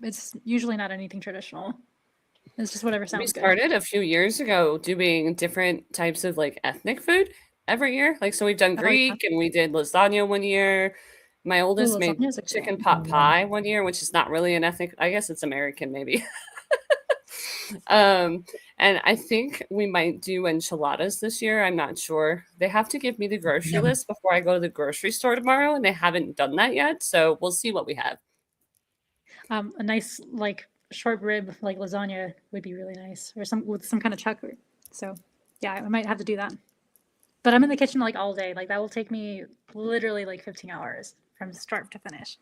it's usually not anything traditional. It's just whatever We sounds good. started a few years ago doing different types of like ethnic food every year. Like, so we've done Oh yeah. Greek and we did lasagna one year. My Ooh, oldest made lasagna's a good chicken one. pot pie one year, which is not really an ethnic, I guess it's American maybe. um, and I think we might do enchiladas this year. I'm not sure. They have to give me the grocery Yum. list before I go to the grocery store tomorrow, and they haven't done that yet. So we'll see what we have. A nice like short rib like lasagna would be really nice, or some with some kind of chuck. So yeah, I might have to do that. But I'm in the kitchen like all day. Like that will take me literally like 15 hours from start to finish.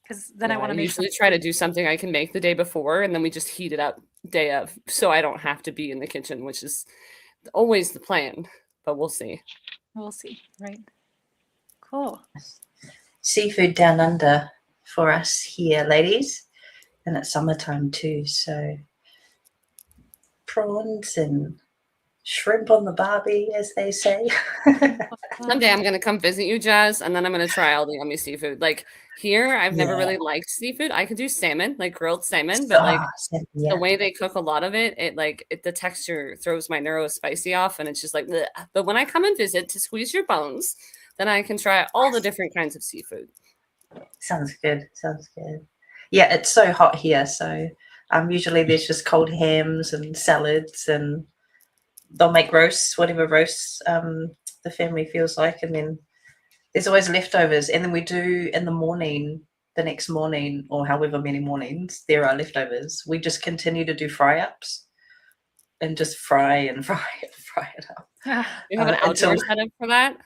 Because then I Yeah, I want to make usually some. try to do something I can make the day before, and then we just heat it up day of, so I don't have to be in the kitchen, which is always the plan. But we'll see. We'll see. Right. Cool. Seafood down under for us here, ladies, and it's summertime too. So prawns and shrimp on the barbie, as they say. Someday I'm gonna come visit you, Jazz, and then I'm gonna try all the yummy seafood. Like here, I've never Yeah. really liked seafood. I could do salmon, like grilled salmon, but like the Yeah. way they cook a lot of it, the texture throws my neuro spicy off, and it's just like. Bleh. But when I come and visit to squeeze your bones, then I can try all the different kinds of seafood. Sounds good. Sounds good. Yeah, it's so hot here, so usually there's just cold hams and salads, and they'll make roasts, whatever roasts the family feels like, and then there's always leftovers. And then we do in the morning, the next morning, or however many mornings there are leftovers, we just continue to do fry ups and just fry and fry and fry it up. You have an outdoor setup for that?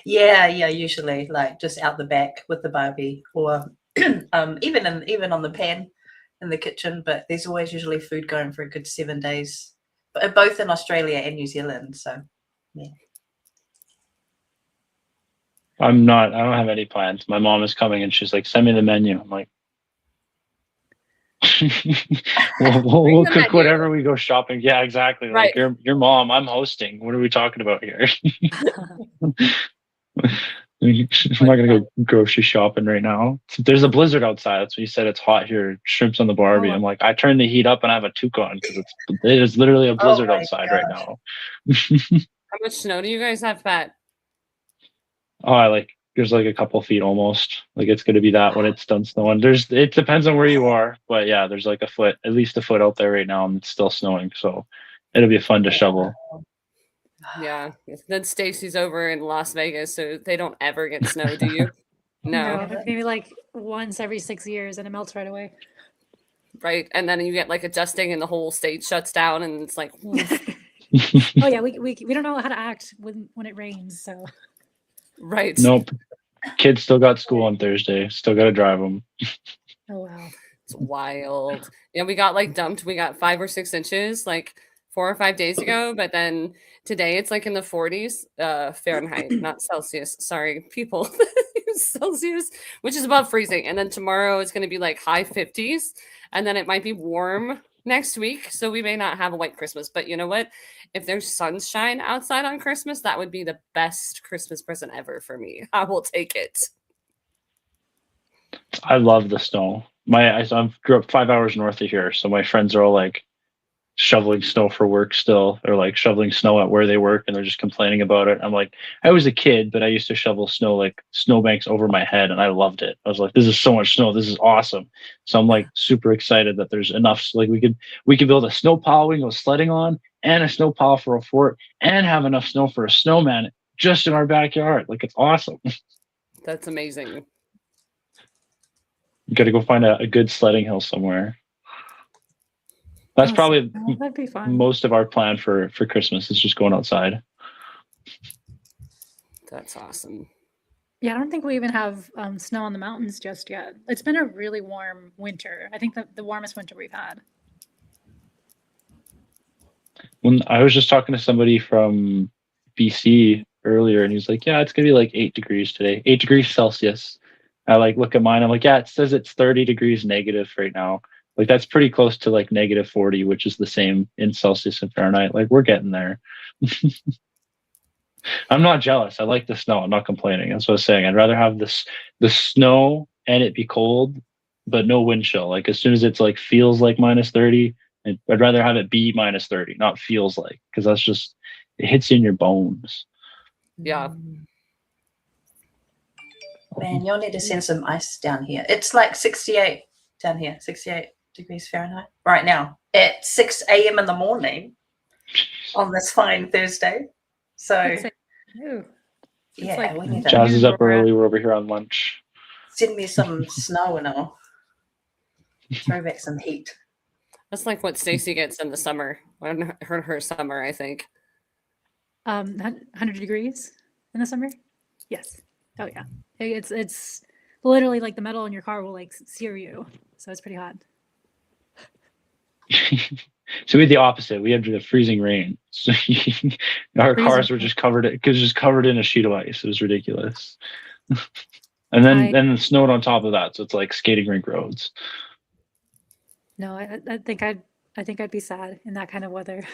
Yeah, usually like just out the back with the barbie, or even on the pan in the kitchen. But there's always usually food going for a good 7 days, both in Australia and New Zealand. So yeah. I don't have any plans. My mom is coming and she's like, send me the menu. I'm like, we'll cook whatever we go shopping. Yeah, exactly. Right. Like your mom, I'm hosting. What are we talking about here? I'm not gonna go grocery shopping right now. There's a blizzard outside. That's what you said. It's hot here. Shrimps on the barbie. I'm like, I turned the heat up and I have a toque on because it is literally a blizzard outside right now. How much snow do you guys have, Pat? Oh, there's like a couple feet almost. Like it's gonna be that when it's done snowing. It depends on where you are, but yeah, there's like at least a foot out there right now, and it's still snowing. So it'll be fun to shovel. Yeah. Then Stacy's over in Las Vegas, so they don't ever get snow, do you? No. Maybe like once every 6 years, and it melts right away. Right. And then you get like a dusting, and the whole state shuts down, and it's like. Oh yeah, we don't know how to act when it rains. So. Right. Nope. Kids still got school on Thursday. Still got to drive them. Oh wow. It's wild. Yeah, we got like dumped. We got 5 or 6 inches like 4 or 5 days ago, but then today it's like in the 40s Fahrenheit, not Celsius. Sorry, people. Celsius, which is above freezing. And then tomorrow it's going to be like high 50s, and then it might be warm next week, so we may not have a white Christmas. But you know what? If there's sunshine outside on Christmas, that would be the best Christmas present ever for me. I will take it. I love the snow. I grew up 5 hours north of here, so my friends are all like shoveling snow for work still. They're like shoveling snow at where they work, and they're just complaining about it. I'm like, I was a kid, but I used to shovel snow like snowbanks over my head, and I loved it. I was like, this is so much snow. This is awesome. So I'm like super excited that there's enough. Like we could build a snow pile we can go sledding on, and a snow pile for a fort, and have enough snow for a snowman just in our backyard. Like it's awesome. That's amazing. You got to go find a good sledding hill somewhere. That's probably that'd be fun. Most of our plan for Christmas is just going outside. That's awesome. Yeah, I don't think we even have snow on the mountains just yet. It's been a really warm winter. I think the warmest winter we've had. When I was just talking to somebody from BC earlier, and he's like, yeah, it's going to be like 8 degrees today, 8 degrees Celsius. I like look at mine. I'm like, yeah, it says it's 30 degrees negative right now. Like that's pretty close to like negative 40, which is the same in Celsius and Fahrenheit. Like we're getting there. I'm not jealous. I like the snow. I'm not complaining. That's what I was saying. I'd rather have the snow and it be cold but no wind chill. Like as soon as it's like feels like -30, I'd rather have it be -30, not feels like, because that's just it hits you in your bones. Yeah. Man, you'll need to send some ice down here. It's like 68 down here, 68 degrees Fahrenheit right now at 6 a.m. in the morning on this fine Thursday. So, It's like, ooh, it's yeah, like we need Jazz to is up We're at- early. We're over here on lunch. send me some snow and I'll throw back some heat. That's like what Stacy gets in the summer. Her summer, I think. 100 degrees in the summer. Yes. Oh yeah. It's literally like the metal in your car will like sear you. So it's pretty hot. So we had the opposite. We had the freezing rain. So our Freezing cars were rain. just covered in a sheet of ice. It was ridiculous. And then it snowed on top of that, so it's like skating rink roads. No, I think I'd be sad in that kind of weather.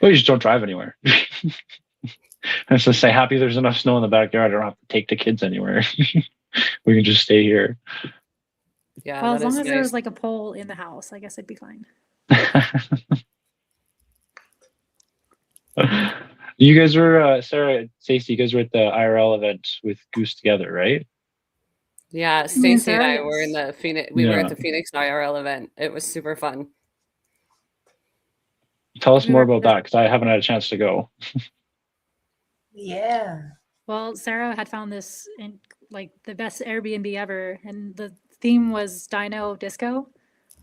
Well, you just don't drive anywhere. I was just say happy there's enough snow in the backyard. I don't have to take the kids anywhere. We can just stay here. Yeah. Well, that as long is as there nice. was like a pole in the house, I guess I'd be fine. You guys were Sarah, Stacy, you guys were at the IRL event with Goose together, right? Yeah, Me and Stacy and Sarah, I were in yes. the Phoenix. We were Yeah. at the Phoenix IRL event. It was super fun. Tell us We more were- about that, because I haven't had a chance to go. Yeah. Well, Sarah had found this in like the best Airbnb ever, and the theme was Dino Disco,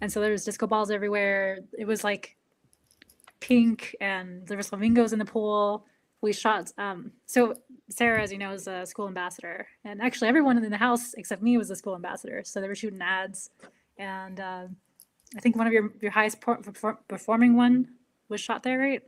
and so there was disco balls everywhere. It was like pink, and there was flamingos in the pool. We shot. So Sarah, as you know, is a school ambassador, and actually everyone in the house except me was a school ambassador. So they were shooting ads, and I think one of your highest performing one was shot there, right?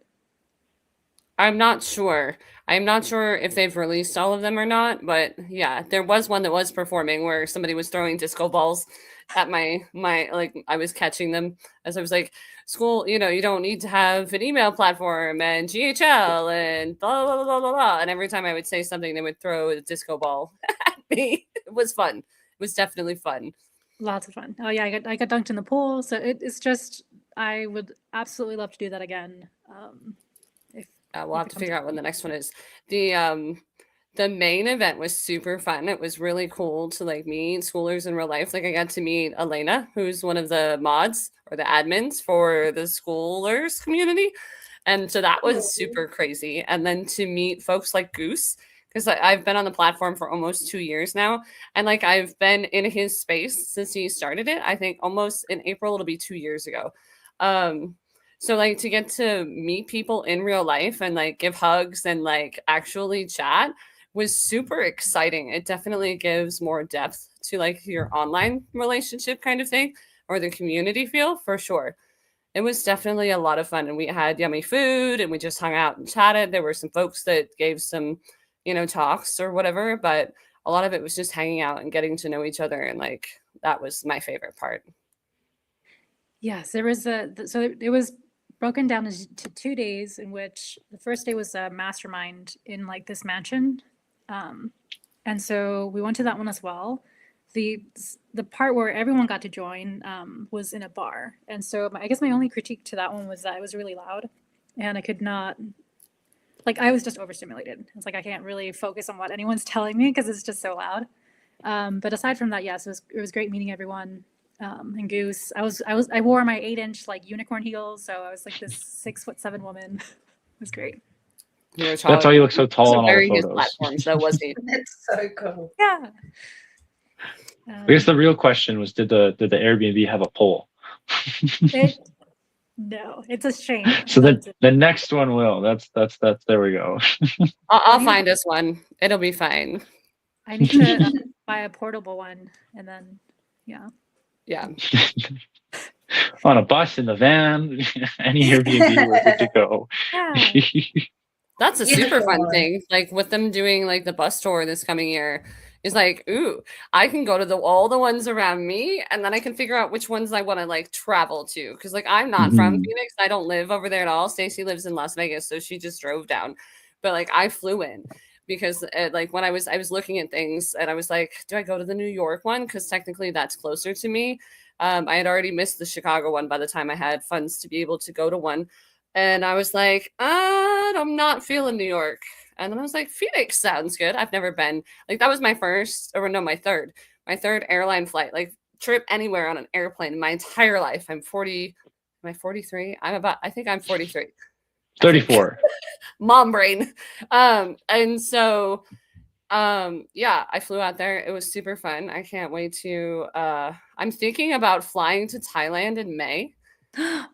I'm not sure. I'm not sure if they've released all of them or not, but yeah, there was one that was performing where somebody was throwing disco balls at my like I was catching them as I was like, school, you don't need to have an email platform and GHL and blah blah blah blah blah. And every time I would say something, they would throw a disco ball at me. It was fun. It was definitely fun. Lots of fun. Oh yeah, I got dunked in the pool. So it's just I would absolutely love to do that again. If We'll if have it to comes figure up. out when the next one is. The main event was super fun. It was really cool to like meet schoolers in real life. Like I got to meet Elena, who's one of the mods or the admins for the schoolers community. And so that was super crazy. And then to meet folks like Goose, because I've been on the platform for almost 2 years now. And like I've been in his space since he started it. I think almost in April, it'll be 2 years ago. So like to get to meet people in real life and like give hugs and like actually chat was super exciting. It definitely gives more depth to like your online relationship kind of thing or the community feel for sure. It was definitely a lot of fun, and we had yummy food and we just hung out and chatted. There were some folks that gave some, talks or whatever, but a lot of it was just hanging out and getting to know each other, and like that was my favorite part. Yes, there was so it was broken down into 2 days, in which the first day was a mastermind in like this mansion, and so we went to that one as well. The part where everyone got to join was in a bar, and so I guess my only critique to that one was that it was really loud, and I could not, like, I was just overstimulated. It's like I can't really focus on what anyone's telling me because it's just so loud. But aside from that, yes, it was great meeting everyone. And Goose, I wore my 8-inch like unicorn heels, so I was like this 6'7" woman. It was great. You were That's taller why you than look so me. tall So on all the various photos. platforms. That was neat. That's so cool. Yeah. I guess the real question was, did the Airbnb have a poll? No, it's a shame. So but the next one will. That's there we go. I'll find us one. It'll be fine. I need to buy a portable one, and then yeah. Yeah. On a bus, in the van, any Airbnb, we're good to go. Yeah. That's a super fun Unicorn. thing. Like with them doing like the bus tour this coming year is like, ooh, I can go to all the ones around me, and then I can figure out which ones I want to like travel to. Cause like I'm not from Mhm. Phoenix. I don't live over there at all. Stacy lives in Las Vegas, so she just drove down. But like I flew in. because like when I was looking at things and I was like, do I go to the New York one? Because technically that's closer to me. I had already missed the Chicago one by the time I had funds to be able to go to one. And I was like, I'm not feeling New York. And then I was like, Phoenix sounds good. I've never been. Like, that was my third airline flight, like trip anywhere on an airplane in my entire life. I'm 40. Am I 43? I think I'm 43. 34. Mom brain. And so yeah, I flew out there. It was super fun. I can't wait to I'm thinking about flying to Thailand in May.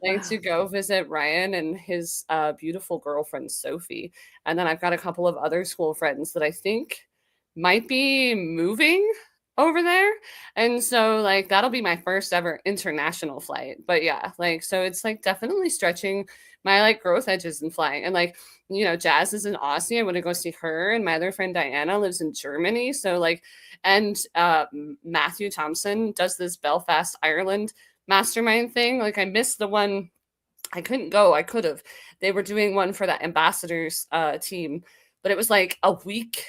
Like to go visit Ryan and his beautiful girlfriend Sophie. And then I've got a couple of other school friends that I think might be moving over there. And so like that'll be my first ever international flight. But yeah, like so it's like definitely stretching my like growth edges and flying. And like, you know, Jazz is in Aussie. I want to go see her. And my other friend Diana lives in Germany. So like, and Matthew Thompson does this Belfast, Ireland mastermind thing. Like I missed the one. I couldn't go. I could have. They were doing one for that ambassadors team, but it was like a week,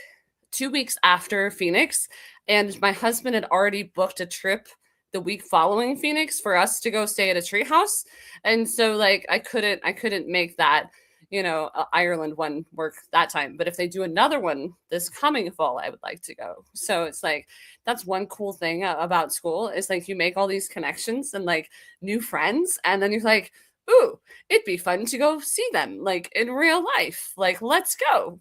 2 weeks after Phoenix. And my husband had already booked a trip the week following Phoenix for us to go stay at a treehouse. And so like I couldn't make that, you know, Ireland one work that time. But if they do another one this coming fall, I would like to go. So it's like, that's one cool thing about school is like you make all these connections and like new friends. And then you're like, ooh, it'd be fun to go see them like in real life. Like, let's go.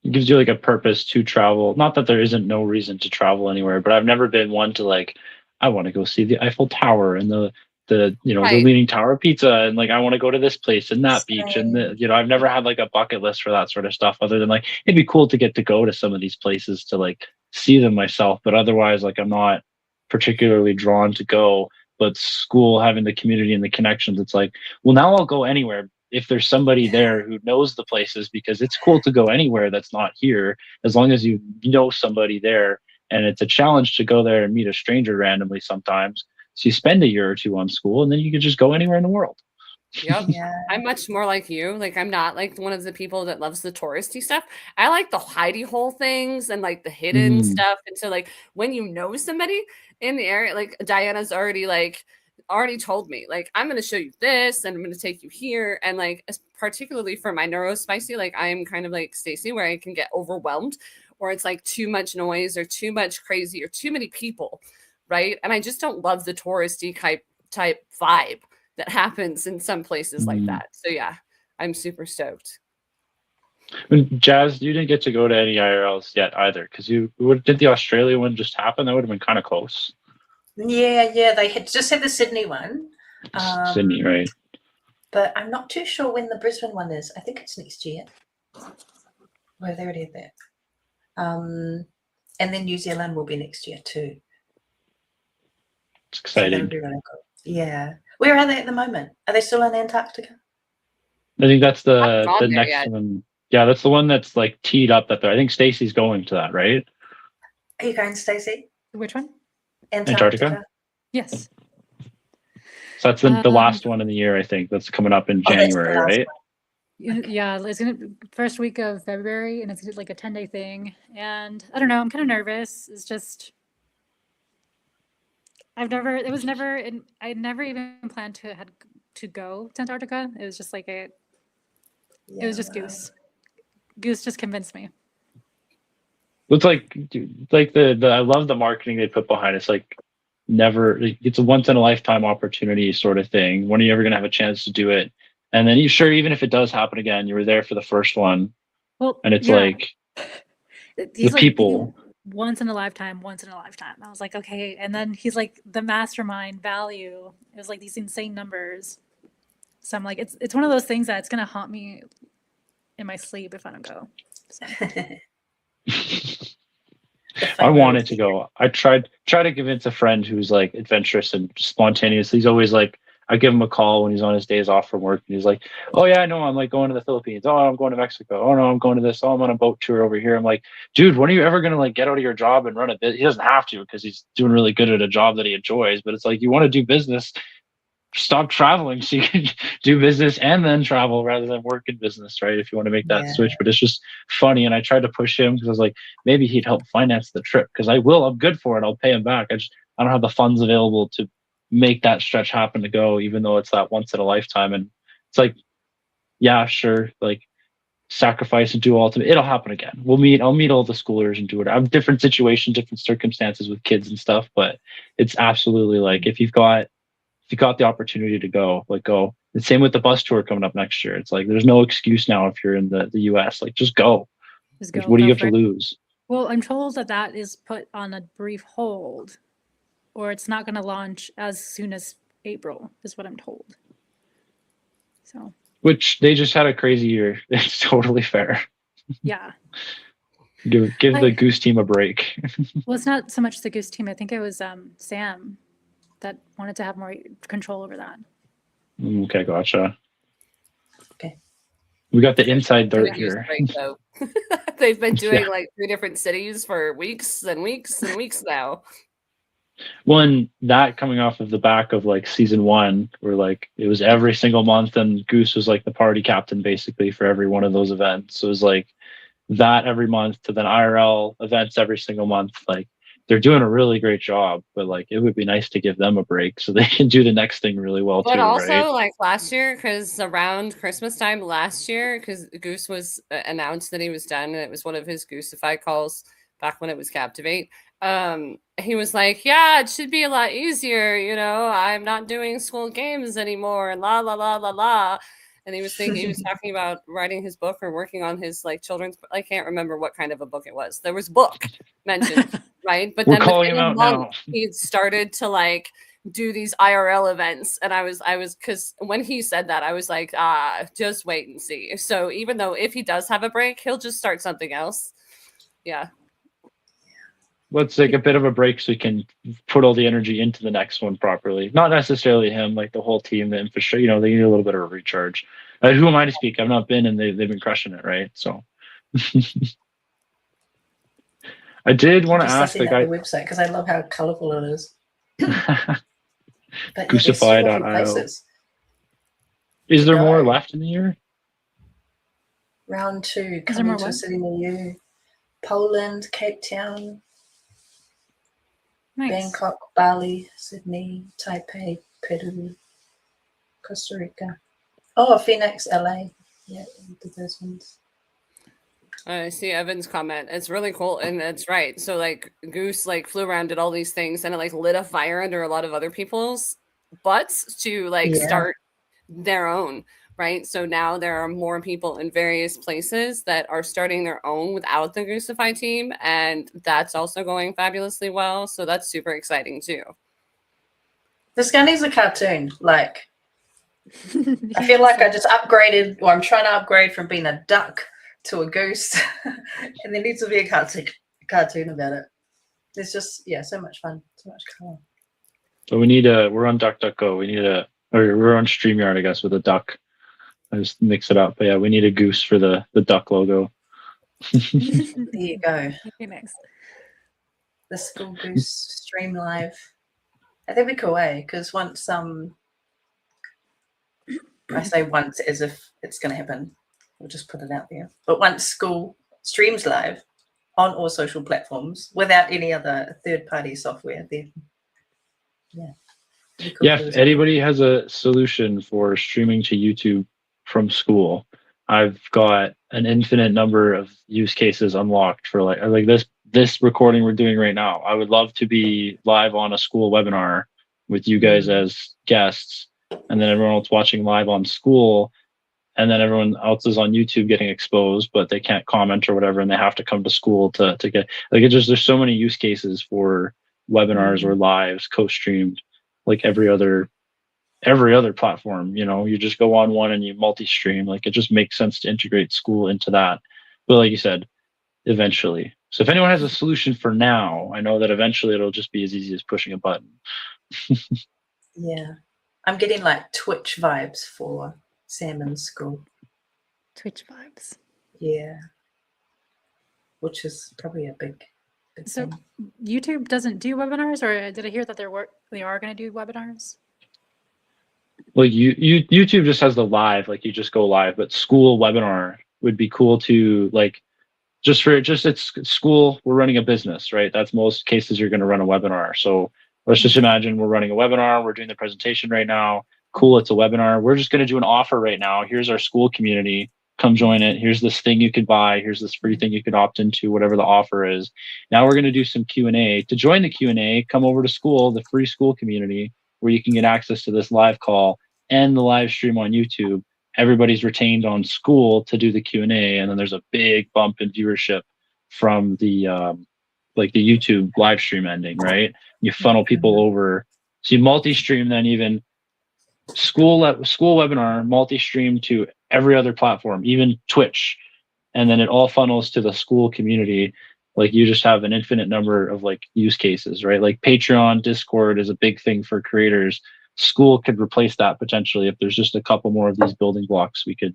It gives you like a purpose to travel. Not that there isn't no reason to travel anywhere, but I've never been one to like, I want to go see the Eiffel Tower and the you know, Right. the Leaning Tower of Pizza, and like I want to go to this place and that beach, and Same. you know, I've never had like a bucket list for that sort of stuff, other than like it'd be cool to get to go to some of these places to like see them myself, but otherwise like I'm not particularly drawn to go. But school, having the community and the connections, it's like, well, now I'll go anywhere if there's somebody there who knows the places, because it's cool to go anywhere that's not here as long as you know somebody there. And it's a challenge to go there and meet a stranger randomly sometimes. So you spend a year or two on school and then you can just go anywhere in the world. Yep. Yeah. I'm much more like you. Like I'm not like one of the people that loves the touristy stuff. I like the hidey hole things and like the hidden stuff. And so like when you know somebody in the area, like Diana's already told me, like, I'm going to show you this and I'm going to take you here. And like, particularly for my neurospicy, like I'm kind of like Stacy where I can get overwhelmed or it's like too much noise or too much crazy or too many people. Right. And I just don't love the touristy type vibe that happens in some places like that. So yeah, I'm super stoked. Jazz, you didn't get to go to any IRLs yet either, because did the Australia one just happen? That would have been kind of close. Yeah. They just had the Sydney one. Sydney, right? But I'm not too sure when the Brisbane one is. I think it's next year. Well, they already had that. And then New Zealand will be next year too. It's So that'll exciting. be really cool. Yeah. Where are they at the moment? Are they still in Antarctica? I think that's Haven't gone the there next yet. one. Yeah, that's the one that's like teed up that I think Stacy's going to that, right? Are you going, Stacey? Which one? Antarctica? Yes. So that's the last one in the year, I think. That's coming up in Oh, that's the January, last right? one. Yeah, it's gonna first week of February, and it's like a 10-day thing. And I don't know, I'm kind of nervous. It's just I never even planned to go to Antarctica. It was just like it was just Goose. Goose just convinced me. It's like the I love the marketing they put behind it. It's like it's a once in a lifetime opportunity sort of thing. When are you ever gonna have a chance to do it? And then even if it does happen again, you were there for the first one. Well, And it's yeah. like He's the like people. once in a lifetime. I was like, okay. And then he's like the mastermind value. It was like these insane numbers. So I'm like, it's one of those things that it's gonna haunt me in my sleep if I don't go. So. I wanted to go. I tried to convince a friend who's like adventurous and spontaneous. He's always like, I give him a call when he's on his days off from work, and he's like, "Oh yeah, I know. I'm like going to the Philippines. Oh, I'm going to Mexico. Oh no, I'm going to this. Oh, I'm on a boat tour over here." I'm like, "Dude, when are you ever gonna like get out of your job and run a business?" He doesn't have to because he's doing really good at a job that he enjoys. But it's like you want to do business. stop traveling so you can do business and then travel rather than work in business, right? If you want to make that switch. But it's just funny. And I tried to push him because I was like, maybe he'd help finance the trip because I'm good for it. I'll pay him back. I don't have the funds available to make that stretch happen to go, even though it's that once in a lifetime. And it's like, yeah, sure. Like, sacrifice and do all it'll happen again. I'll meet all the schoolers and do it. I have different situations, different circumstances with kids and stuff, but it's absolutely like if you've got the opportunity to go, like go. The same with the bus tour coming up next year. It's like there's no excuse now if you're in the US. Like just go. Just go. Like, what do you have for to it. lose? Well, I'm told that is put on a brief hold, or it's not going to launch as soon as April, is what I'm told. So. Which they just had a crazy year. It's totally fair. Yeah. Give the Goose team a break. Well, it's not so much the Goose team. I think it was Sam that wanted to have more control over that. Okay, gotcha. Okay. We got the inside dirt here. Right, though. They've been doing like 3 different cities for weeks and weeks and weeks now. One that coming off of the back of like season 1, where like it was every single month, and Goose was like the party captain basically for every one of those events. So it was like that every month to then IRL events every single month. Like they're doing a really great job, but like it would be nice to give them a break so they can do the next thing really well But too. also right? like last year, because around Christmas time last year, because Goose was announced that he was done, and it was one of his Goosify calls back when it was Captivate. He was like, yeah, it should be a lot easier, you know, I'm not doing school games anymore, and la la la la la. And he was talking about writing his book or working on his like children's. I can't remember what kind of a book it was. There was book mentioned, right? But We're then calling within him a out month, now. he started to like do these IRL events, and I was because when he said that, I was like, just wait and see. So even though if he does have a break, he'll just start something else. Yeah. Let's take a bit of a break so we can put all the energy into the next one properly. Not necessarily him, like the whole team, the infrastructure. You know, they need a little bit of a recharge. Who am I to speak? I've not been, and they've been crushing it, right? So, I did want to ask, like, the website because I love how colourful it is. But yeah, there's Goosify.io. places. Is there more left in the year? Round 2, Is there more coming to a what? city near you. Poland, Cape Town, Nice. Bangkok, Bali, Sydney, Taipei, Peru, Costa Rica. Oh, Phoenix, LA. Yeah, we did those ones. I see Evan's comment. It's really cool, and it's right. So like Goose like flew around, did all these things, and it like lit a fire under a lot of other people's butts to like start their own. Right. So now there are more people in various places that are starting their own without the Goosify team. And that's also going fabulously well. So that's super exciting too. This guy needs a cartoon. Like, I feel like I just upgraded, or I'm trying to upgrade from being a duck to a goose. And there needs to be a cartoon about it. There's just, so much fun, so much color. So we're on DuckDuckGo. We're on StreamYard, I guess, with a duck. I just mix it up. But yeah, we need a goose for the duck logo. There you go. Okay, next. The School Goose stream live. That'd be cool, because once I say once as if it's going to happen, we'll just put it out there. But once Skool streams live on all social platforms without any other third-party software, then cool. If anybody has a solution for streaming to YouTube from Skool, I've got an infinite number of use cases unlocked for like this recording we're doing right now. I would love to be live on a Skool webinar with you guys as guests, and then everyone else watching live on Skool, and then everyone else is on YouTube getting exposed, but they can't comment or whatever, and they have to come to Skool to get there's so many use cases for webinars or lives co-streamed, like every other platform. You know, you just go on one and you multi-stream. Like it just makes sense to integrate Skool into that. But like you said, eventually. So if anyone has a solution for now, I know that eventually it'll just be as easy as pushing a button. Yeah, I'm getting like Twitch vibes for Sam and Skool. Twitch vibes. Yeah, which is probably a big So thing. YouTube doesn't do webinars, or did I hear that they are going to do webinars? like YouTube just has the live, like you just go live, but school webinar would be cool to like it's school, we're running a business, right? That's most cases you're going to run a webinar. So let's just imagine we're running a webinar, we're doing the presentation right now. Cool, it's a webinar. We're just going to do an offer right now. Here's our school community. Come join it. Here's this thing you could buy. Here's this free thing you could opt into, whatever the offer is. Now we're going to do some Q&A. To join the Q&A, come over to Skool, the free school community, where you can get access to this live call and the live stream on YouTube. Everybody's retained on Skool to do the Q&A, and then there's a big bump in viewership from the like the YouTube live stream ending, right? You funnel people over. So you multi-stream then even school webinar, multi-stream to every other platform, even Twitch. And then it all funnels to the Skool community. Like you just have an infinite number of like use cases, right? Like Patreon, Discord is a big thing for creators. Skool could replace that potentially if there's just a couple more of these building blocks we could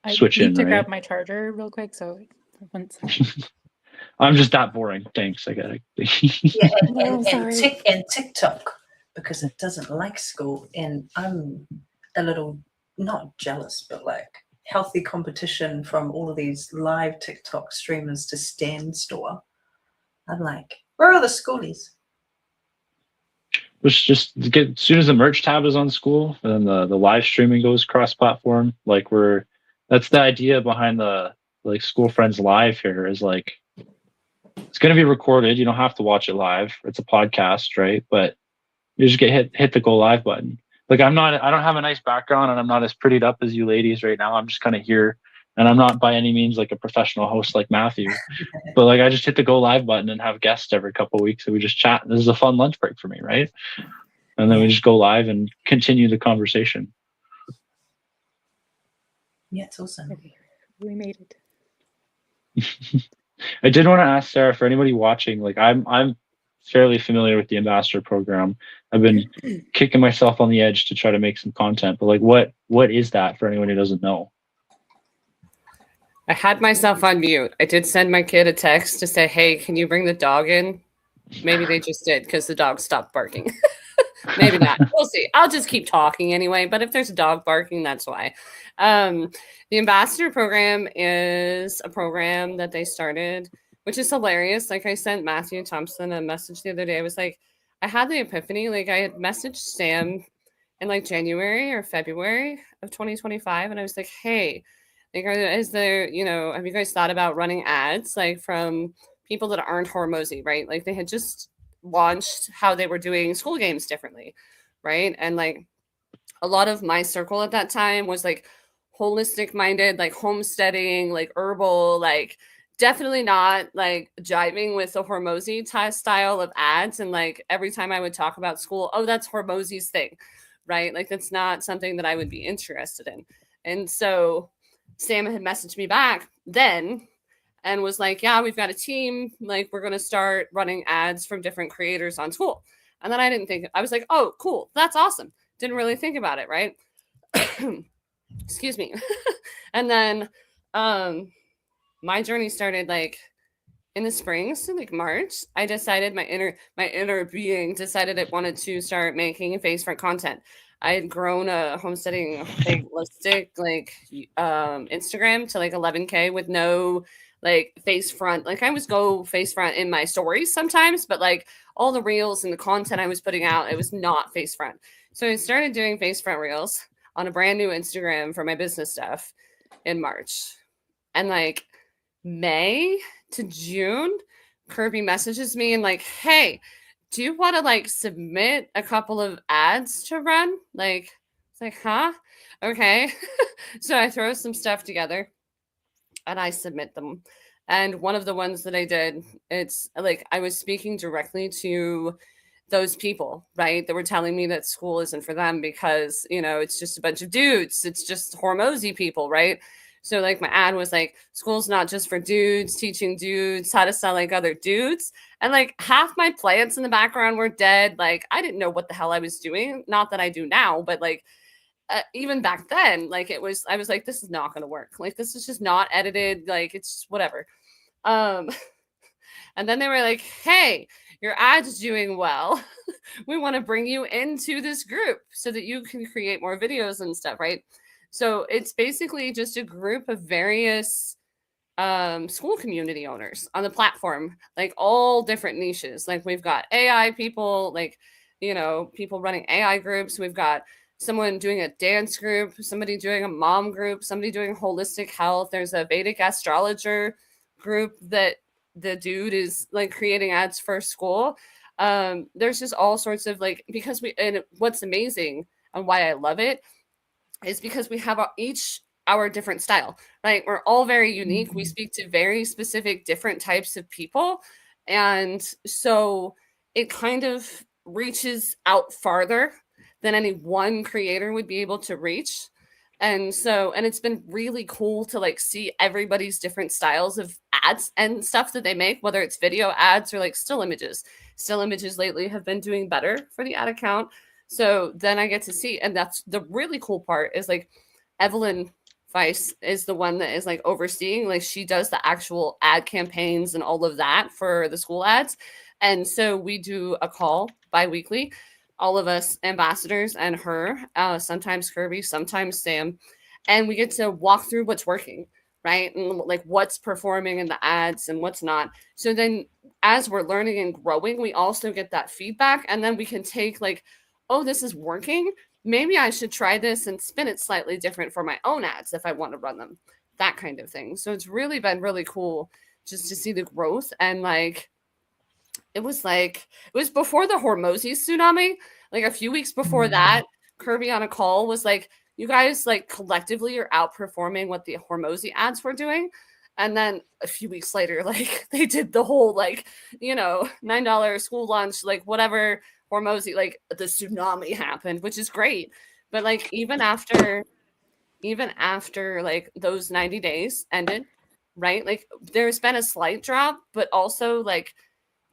switch I in, need to right? grab my charger real quick. So once. I'm just that boring. Thanks. I got it. Yeah, No, sorry. and TikTok, because it doesn't like Skool, and I'm a little not jealous, but like healthy competition from all of these live TikTok streamers to stand store. I'm like, where are the schoolies? Which just get as soon as the merch tab is on Skool, and then the live streaming goes cross-platform. Like that's the idea behind the like Skool Friends Live here is like it's going to be recorded. You don't have to watch it live. It's a podcast, right? But you just hit the go live button. Like I don't have a nice background and I'm not as prettied up as you ladies right now. I'm just kind of here, and I'm not by any means like a professional host like Matthew, but like I just hit the go live button and have guests every couple of weeks and we just chat. This is a fun lunch break for me, right? And then we just go live and continue the conversation. Yeah, it's awesome. We made it. I did want to ask Sarah, for anybody watching, like I'm fairly familiar with the ambassador program. I've been kicking myself on the edge to try to make some content, but like what is that for anyone who doesn't know? I had myself on mute. I did send my kid a text to say, hey, can you bring the dog in? Maybe they just did because the dog stopped barking. Maybe not. We'll see. I'll just keep talking anyway. But if there's a dog barking, that's why. The ambassador program is a program that they started, which is hilarious. Like I sent Matthew Thompson a message the other day. I was like, I had the epiphany. Like I had messaged Sam in like January or February of 2025. And I was like, hey, like, is there, have you guys thought about running ads like from people that aren't Hormozy, right? Like they had just launched how they were doing school games differently, right? And like a lot of my circle at that time was like holistic minded, like homesteading, like herbal, like definitely not like jiving with the Hormozy style of ads. And like every time I would talk about school, oh, that's Hormozy's thing, right? Like that's not something that I would be interested in. And so Sam had messaged me back then and was like, yeah, we've got a team. Like, we're going to start running ads from different creators on Skool. And then I was like, oh, cool. That's awesome. Didn't really think about it, right? Excuse me. And then my journey started like in the spring, so like March. I decided my inner being decided it wanted to start making face front content. I had grown a homesteading holistic like Instagram to like 11K with no like face front. Like I was go face front in my stories sometimes, but like all the reels and the content I was putting out, it was not face front. So I started doing face front reels on a brand new Instagram for my business stuff in March. And like May to June, Kirby messages me and like, hey, do you want to like submit a couple of ads to run? Like, it's like, huh? Okay. So I throw some stuff together and I submit them. And one of the ones that I did, it's like I was speaking directly to those people, right? That were telling me that school isn't for them because, it's just a bunch of dudes. It's just Hormozy people, right? So like my ad was like, school's not just for dudes, teaching dudes how to sound like other dudes. And like half my plants in the background were dead. Like I didn't know what the hell I was doing. Not that I do now, but like even back then, like I was like, this is not going to work. Like this is just not edited. Like it's just whatever. And then they were like, hey, your ad's doing well. We want to bring you into this group so that you can create more videos and stuff, right? So it's basically just a group of various Skool community owners on the platform, like all different niches. Like we've got AI people, like, you know, people running AI groups. We've got someone doing a dance group, somebody doing a mom group, somebody doing holistic health. There's a Vedic astrologer group that the dude is like creating ads for school. There's just all sorts of like, because we, and what's amazing and why I love it is because we have each our different style, right? We're all very unique. We speak to very specific different types of people. And so it kind of reaches out farther than any one creator would be able to reach. And so, and it's been really cool to like see everybody's different styles of ads and stuff that they make, whether it's video ads or like still images. Still images lately have been doing better for the ad account. So then I get to see, and that's the really cool part is like Evelyn Vice is the one that is like overseeing, like she does the actual ad campaigns and all of that for the school ads. And so we do a call bi-weekly, all of us ambassadors and her, sometimes Kirby, sometimes Sam, and we get to walk through what's working, right? And like what's performing in the ads and what's not. So then as we're learning and growing, we also get that feedback, and then we can take like, oh, this is working. Maybe I should try this and spin it slightly different for my own ads if I want to run them, that kind of thing. So it's really been really cool just to see the growth. And like, it was before the Hormozy tsunami, like a few weeks before that, Kirby on a call was like, you guys like collectively are outperforming what the Hormozy ads were doing. And then a few weeks later, like they did the whole like, you know, $9 school lunch, like whatever Hormozy, like the tsunami happened, which is great. But like even after like those 90 days ended, right? Like there's been a slight drop, but also like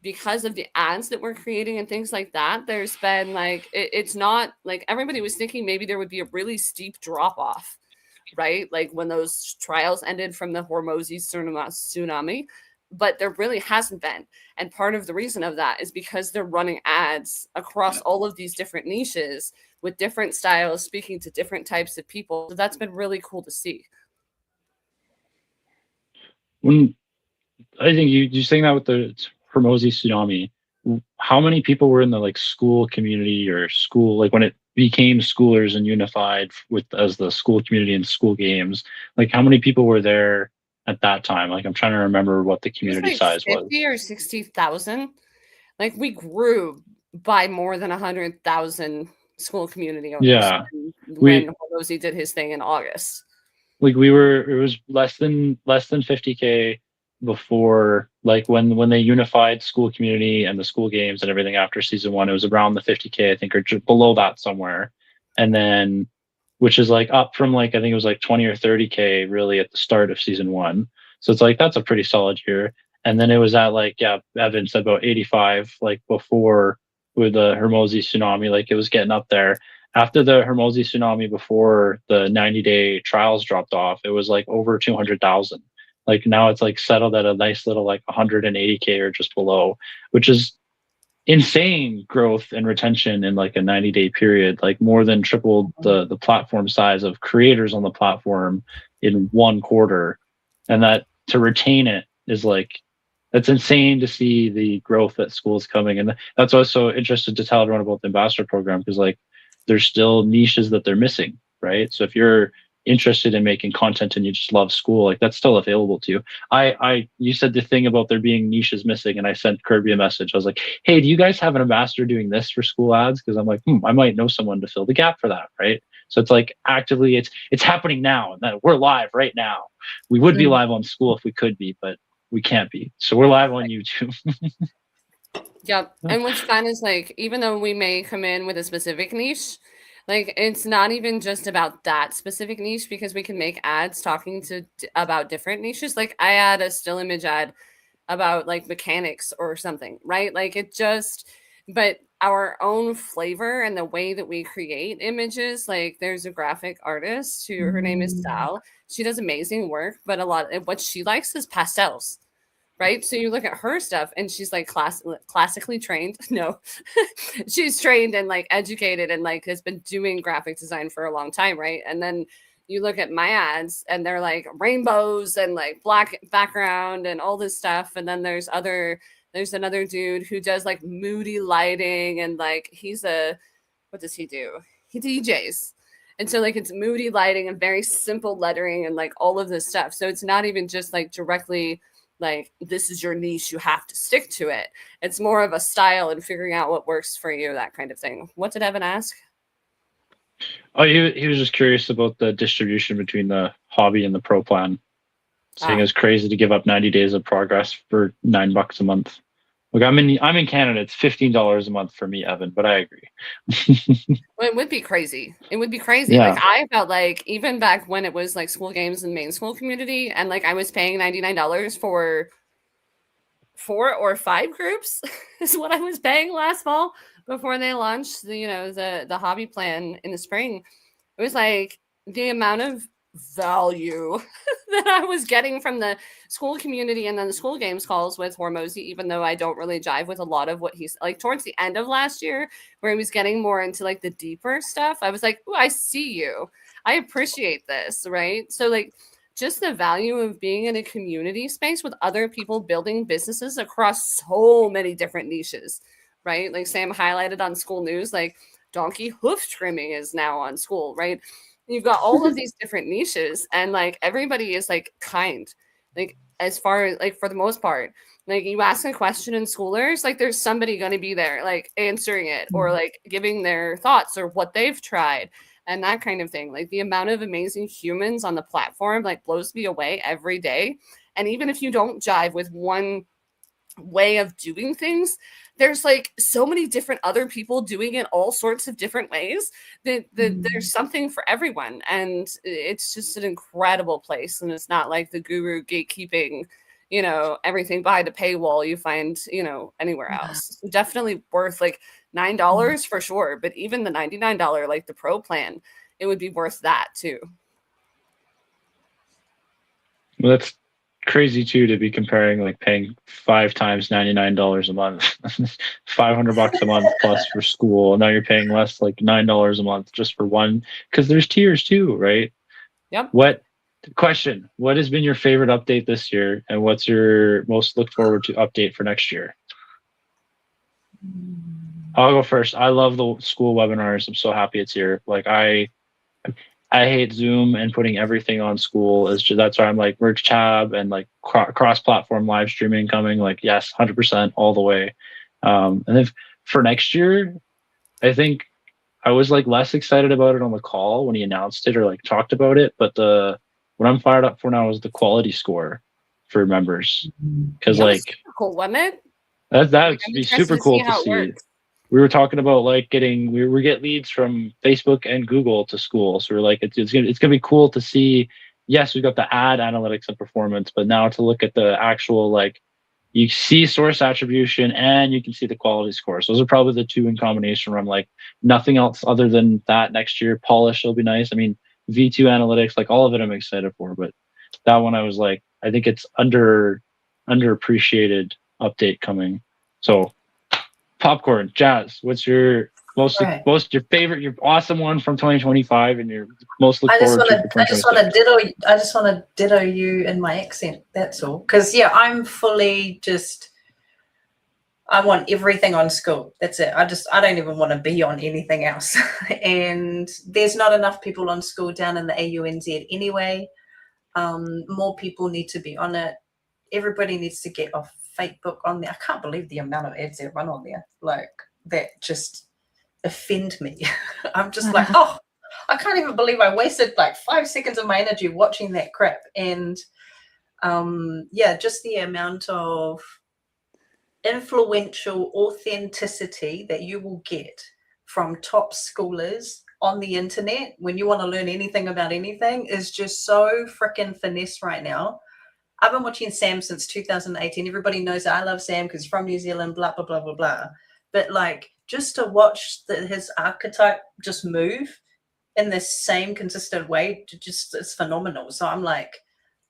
because of the ads that we're creating and things like that, there's been like it's not like everybody was thinking maybe there would be a really steep drop off, right? Like when those trials ended from the Hormozy tsunami, but there really hasn't been. And part of the reason of that is because they're running ads across all of these different niches with different styles, speaking to different types of people. So that's been really cool to see. When I think you saying that with the Hormozy tsunami, how many people were in the like school community or school, like when it became Skoolers and unified with as the school community and school games, like how many people were there at that time? Like I'm trying to remember what the community Like size 50 was. or 60,000. Like we grew by more than 100,000 school community owners. Yeah. When Hormozy did his thing in August. Like it was less than 50K before, like when they unified school community and the school games and everything after season 1, it was around the 50K, I think, or just below that somewhere. And then, which is like up from like, I think it was like 20 or 30K really at the start of season 1. So it's like, that's a pretty solid year. And then it was at like, yeah, Evan said about 85, like before with the Hormozy tsunami, like it was getting up there. After the Hormozy tsunami, before the 90-day trials dropped off, it was like over 200,000. Like now it's like settled at a nice little like 180K or just below, which is insane growth and retention in like a 90-day period, like more than tripled the platform size of creators on the platform in 1 quarter. And that to retain it is like, that's insane to see the growth that Skool's coming. And that's why I was so interested to tell everyone about the ambassador program, because like there's still niches that they're missing, right? So if you're interested in making content and you just love Skool, like that's still available to you. You said the thing about there being niches missing, and I sent Kirby a message. I was like, hey, do you guys have an ambassador doing this for school ads? Because I'm like, I might know someone to fill the gap for that, right? So it's like actively, it's happening now, and that we're live right now. We would be live on Skool if we could be, but we can't be. So we're live on YouTube. Yep. And what's fun is like, even though we may come in with a specific niche, like it's not even just about that specific niche, because we can make ads talking about different niches. Like I had a still image ad about like mechanics or something, right? Like it just, but our own flavor and the way that we create images, like there's a graphic artist her name is Sal. She does amazing work, but a lot of what she likes is pastels. right? So you look at her stuff and she's like classically trained. No, she's trained and like educated and like has been doing graphic design for a long time, right? And then you look at my ads and they're like rainbows and like black background and all this stuff. And then there's another dude who does like moody lighting and like what does he do? He DJs. And so like it's moody lighting and very simple lettering and like all of this stuff. So it's not even just like directly like this is your niche, you have to stick to it. It's more of a style and figuring out what works for you, that kind of thing. What did Evan ask? Oh, he was just curious about the distribution between the hobby and the pro plan. Saying it's crazy to give up 90 days of progress for $9 a month. Look, I'm in Canada. It's $15 a month for me, Evan, but I agree. Well, it would be crazy. It would be crazy. Yeah. Like I felt like even back when it was like school games and main school community, and like I was paying $99 for 4 or 5 groups is what I was paying last fall before they launched the hobby plan in the spring. It was like the amount of value that I was getting from the school community and then the school games calls with Hormozy, even though I don't really jive with a lot of what he's like towards the end of last year, where he was getting more into like the deeper stuff. I was like, oh, I see you. I appreciate this, right? So like just the value of being in a community space with other people building businesses across so many different niches, right? Like Sam highlighted on School News, like donkey hoof trimming is now on Skool, right? You've got all of these different niches and like everybody is like kind, like as far as like for the most part, like you ask a question in Skoolers, like there's somebody going to be there like answering it or like giving their thoughts or what they've tried and that kind of thing. Like the amount of amazing humans on the platform like blows me away every day. And even if you don't jive with one way of doing things, there's like so many different other people doing it all sorts of different ways that there's something for everyone, and it's just an incredible place. And it's not like the guru gatekeeping everything by the paywall you find anywhere else. So definitely worth like $9 for sure, but even the $99 like the pro plan, it would be worth that too. Well, that's crazy too to be comparing like paying 5 times $99 a month, $500 a month plus for school. Now you're paying less, like $9 a month just for one, because there's tiers too, right? Yep. What has been your favorite update this year, and what's your most looked forward to update for next year? I'll go first. I love the school webinars. I'm so happy it's here. Like I hate Zoom and putting everything on Skool. That's why I'm like merge tab and like cross-platform live streaming coming. Like yes, 100% all the way. And then for next year, I think I was like less excited about it on the call when he announced it or like talked about it. But what I'm fired up for now is the quality score for members, because like cool, wasn't it? That would be super cool to see. We were talking about like we get leads from Facebook and Google to Skool. So we're like, it's gonna be cool to see. Yes, we've got the ad analytics and performance, but now to look at the actual, like, you see source attribution and you can see the quality scores. Those are probably the two in combination where I'm like, nothing else other than that next year. Polish will be nice. I mean, V2 analytics, like all of it I'm excited for, but that one I was like, I think it's underappreciated update coming. So popcorn, Jazz, what's your your favorite, your awesome one from 2025 and your most look forward to for 2026? I just want to ditto you in my accent. That's all. Because yeah, I'm fully just, I want everything on Skool. That's it. I don't even want to be on anything else. And there's not enough people on Skool down in the AUNZ anyway. More people need to be on it. Everybody needs to get off Facebook on there. I can't believe the amount of ads that run on there. Like, that just offend me. I'm just like, oh, I can't even believe I wasted like 5 seconds of my energy watching that crap. And yeah, just the amount of influential authenticity that you will get from top schoolers on the internet when you want to learn anything about anything is just so freaking finesse right now. I've been watching Sam since 2018. Everybody knows that I love Sam because he's from New Zealand, blah, blah, blah, blah, blah. But like, just to watch his archetype just move in the same consistent way, it's phenomenal. So I'm like,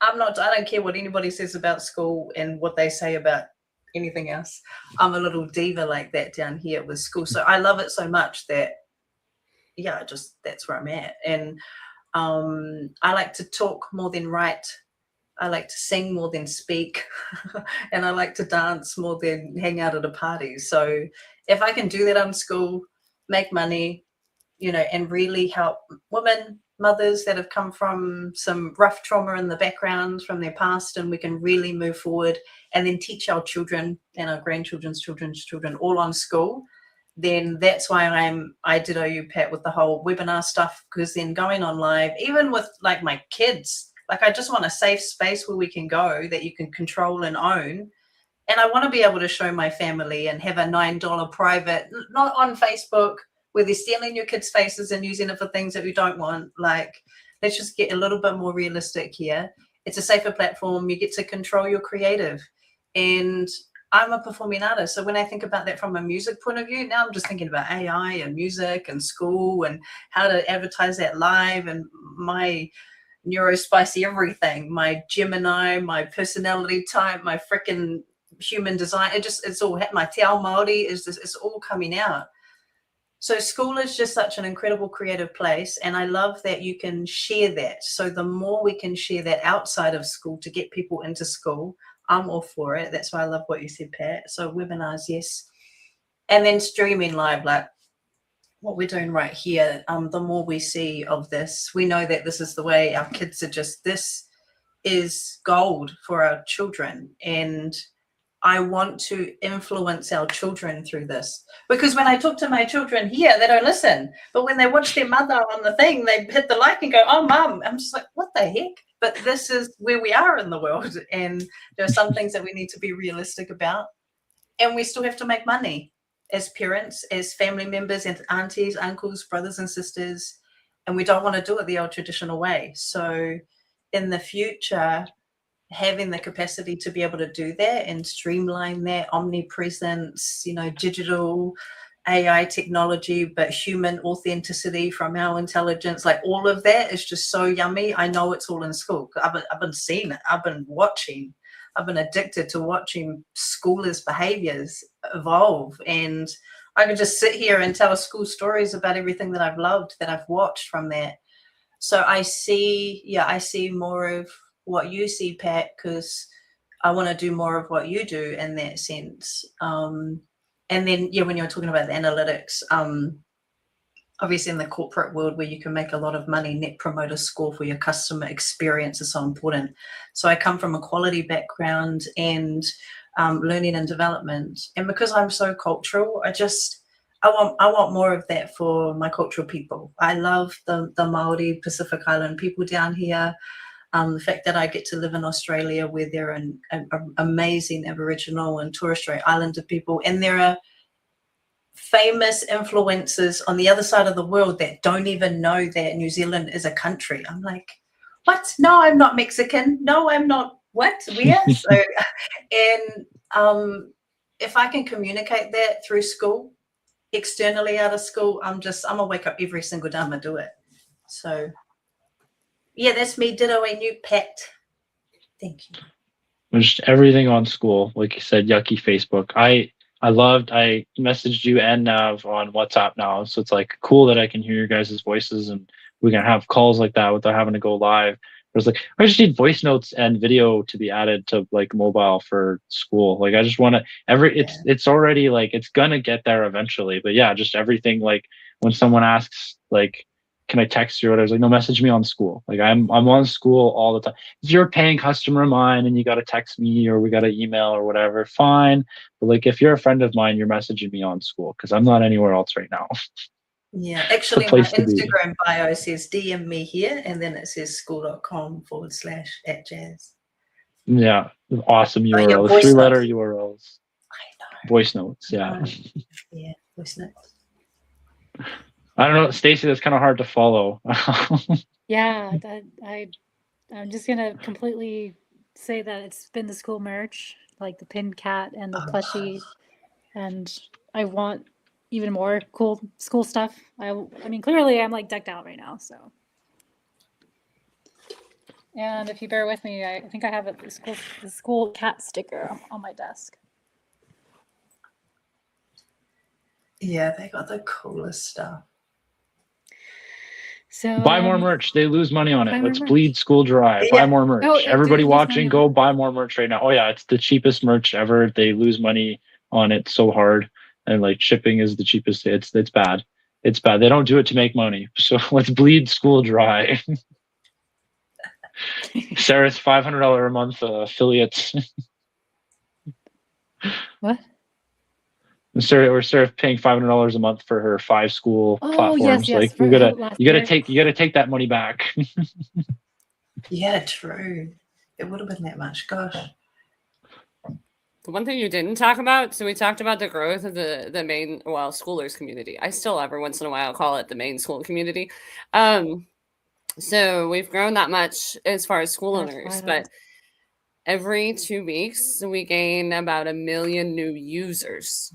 I don't care what anybody says about school and what they say about anything else. I'm a little diva like that down here with school. So I love it so much that, yeah, just that's where I'm at. And I like to talk more than write. I like to sing more than speak. And I like to dance more than hang out at a party. So if I can do that on school, make money, you know, and really help women, mothers that have come from some rough trauma in the background from their past, and we can really move forward and then teach our children and our grandchildren's children's children all on school, then that's why I did OU Pat with the whole webinar stuff, because then going on live, even with like my kids, like I just want a safe space where we can go that you can control and own. And I want to be able to show my family and have a $9 private, not on Facebook, where they're stealing your kids' faces and using it for things that we don't want. Like, let's just get a little bit more realistic here. It's a safer platform. You get to control your creative. And I'm a performing artist. So when I think about that from a music point of view, now I'm just thinking about AI and music and school and how to advertise that live, and my neurospicy everything, my Gemini, my personality type, my freaking human design. It's all, my Te Ao Māori is just, it's all coming out. So school is just such an incredible creative place, and I love that you can share that. So the more we can share that outside of school to get people into school, I'm all for it. That's why I love what you said, Pat. So webinars, yes. And then streaming live, like what we're doing right here. The more we see of this, we know that this is the way our kids are just, this is gold for our children. And I want to influence our children through this, because when I talk to my children here, they don't listen. But when they watch their mother on the thing, they hit the like and go, "Oh, mum." I'm just like, what the heck? But this is where we are in the world. And there are some things that we need to be realistic about. And we still have to make money as parents, as family members, and aunties, uncles, brothers and sisters. And we don't want to do it the old traditional way. So in the future, having the capacity to be able to do that and streamline that, omnipresence, you know, digital AI technology, but human authenticity from our intelligence, like all of that is just so yummy. I know it's all in school. I've been seeing it. I've been watching. I've been addicted to watching schoolers' behaviors evolve. And I could just sit here and tell school stories about everything that I've loved, that I've watched from that. So I see more of what you see, Pat, because I want to do more of what you do in that sense. And then, yeah, when you're talking about the analytics, obviously in the corporate world where you can make a lot of money, net promoter score for your customer experience is so important. So I come from a quality background and learning and development. And because I'm so cultural, I want more of that for my cultural people. I love the Māori Pacific Island people down here. The fact that I get to live in Australia, where there are an amazing Aboriginal and Torres Strait Islander people, and there are famous influencers on the other side of the world that don't even know that New Zealand is a country. I'm like, what? No, I'm not Mexican. No, I'm not. What? Where? So, and if I can communicate that through school, externally out of school, I'm gonna wake up every single time I do it. So yeah, that's me. Ditto a new Pat. Thank you. Just everything on school, like you said, yucky Facebook. I messaged you and Nav on WhatsApp now, so it's like cool that I can hear your guys' voices and we can have calls like that without having to go live. It was like, I just need voice notes and video to be added to like mobile for school. Like I just want to it's already like, it's gonna get there eventually, but yeah, just everything. Like when someone asks like, can I text you or whatever, I was like, no, message me on school. Like I'm on school all the time. If you're a paying customer of mine and you got to text me or we got to email or whatever, fine. But like, if you're a friend of mine, you're messaging me on school because I'm not anywhere else right now. Yeah, actually my Instagram bio says DM me here, and then it says skool.com/@jazz. Yeah, awesome URL. 3-letter URLs. I know. Voice notes, yeah. Yeah, voice notes. I don't know, Stacy, that's kind of hard to follow. Yeah, I'm just gonna completely say that it's been the school merch, like the pinned cat and the plushie, and I want even more cool school stuff. I mean, clearly I'm like decked out right now, so. And if you bear with me, I think I have the school cat sticker on my desk. Yeah, they got the coolest stuff. So Buy more merch. They lose money on buy it. more Let's merch. bleed Skool dry. Yeah. Buy more merch. Oh, it did Everybody lose money watching, on go it. buy more merch right now. Oh yeah, it's the cheapest merch ever. They lose money on it so hard, and like shipping is the cheapest. It's bad. It's bad. They don't do it to make money. So let's bleed Skool dry. Sarah's $500 a month affiliate. What? Sarah paying $500 a month for her 5 school Oh, platforms. yes, Like for you gotta last you gotta year. take that money back. Yeah, true. It would have been that much. Gosh. The one thing you didn't talk about, so we talked about the growth of the main, well, Schoolers community. I still every once in a while call it the main school community. So we've grown that much as far as school That's owners, wild. but every 2 weeks we gain about 1 million new users.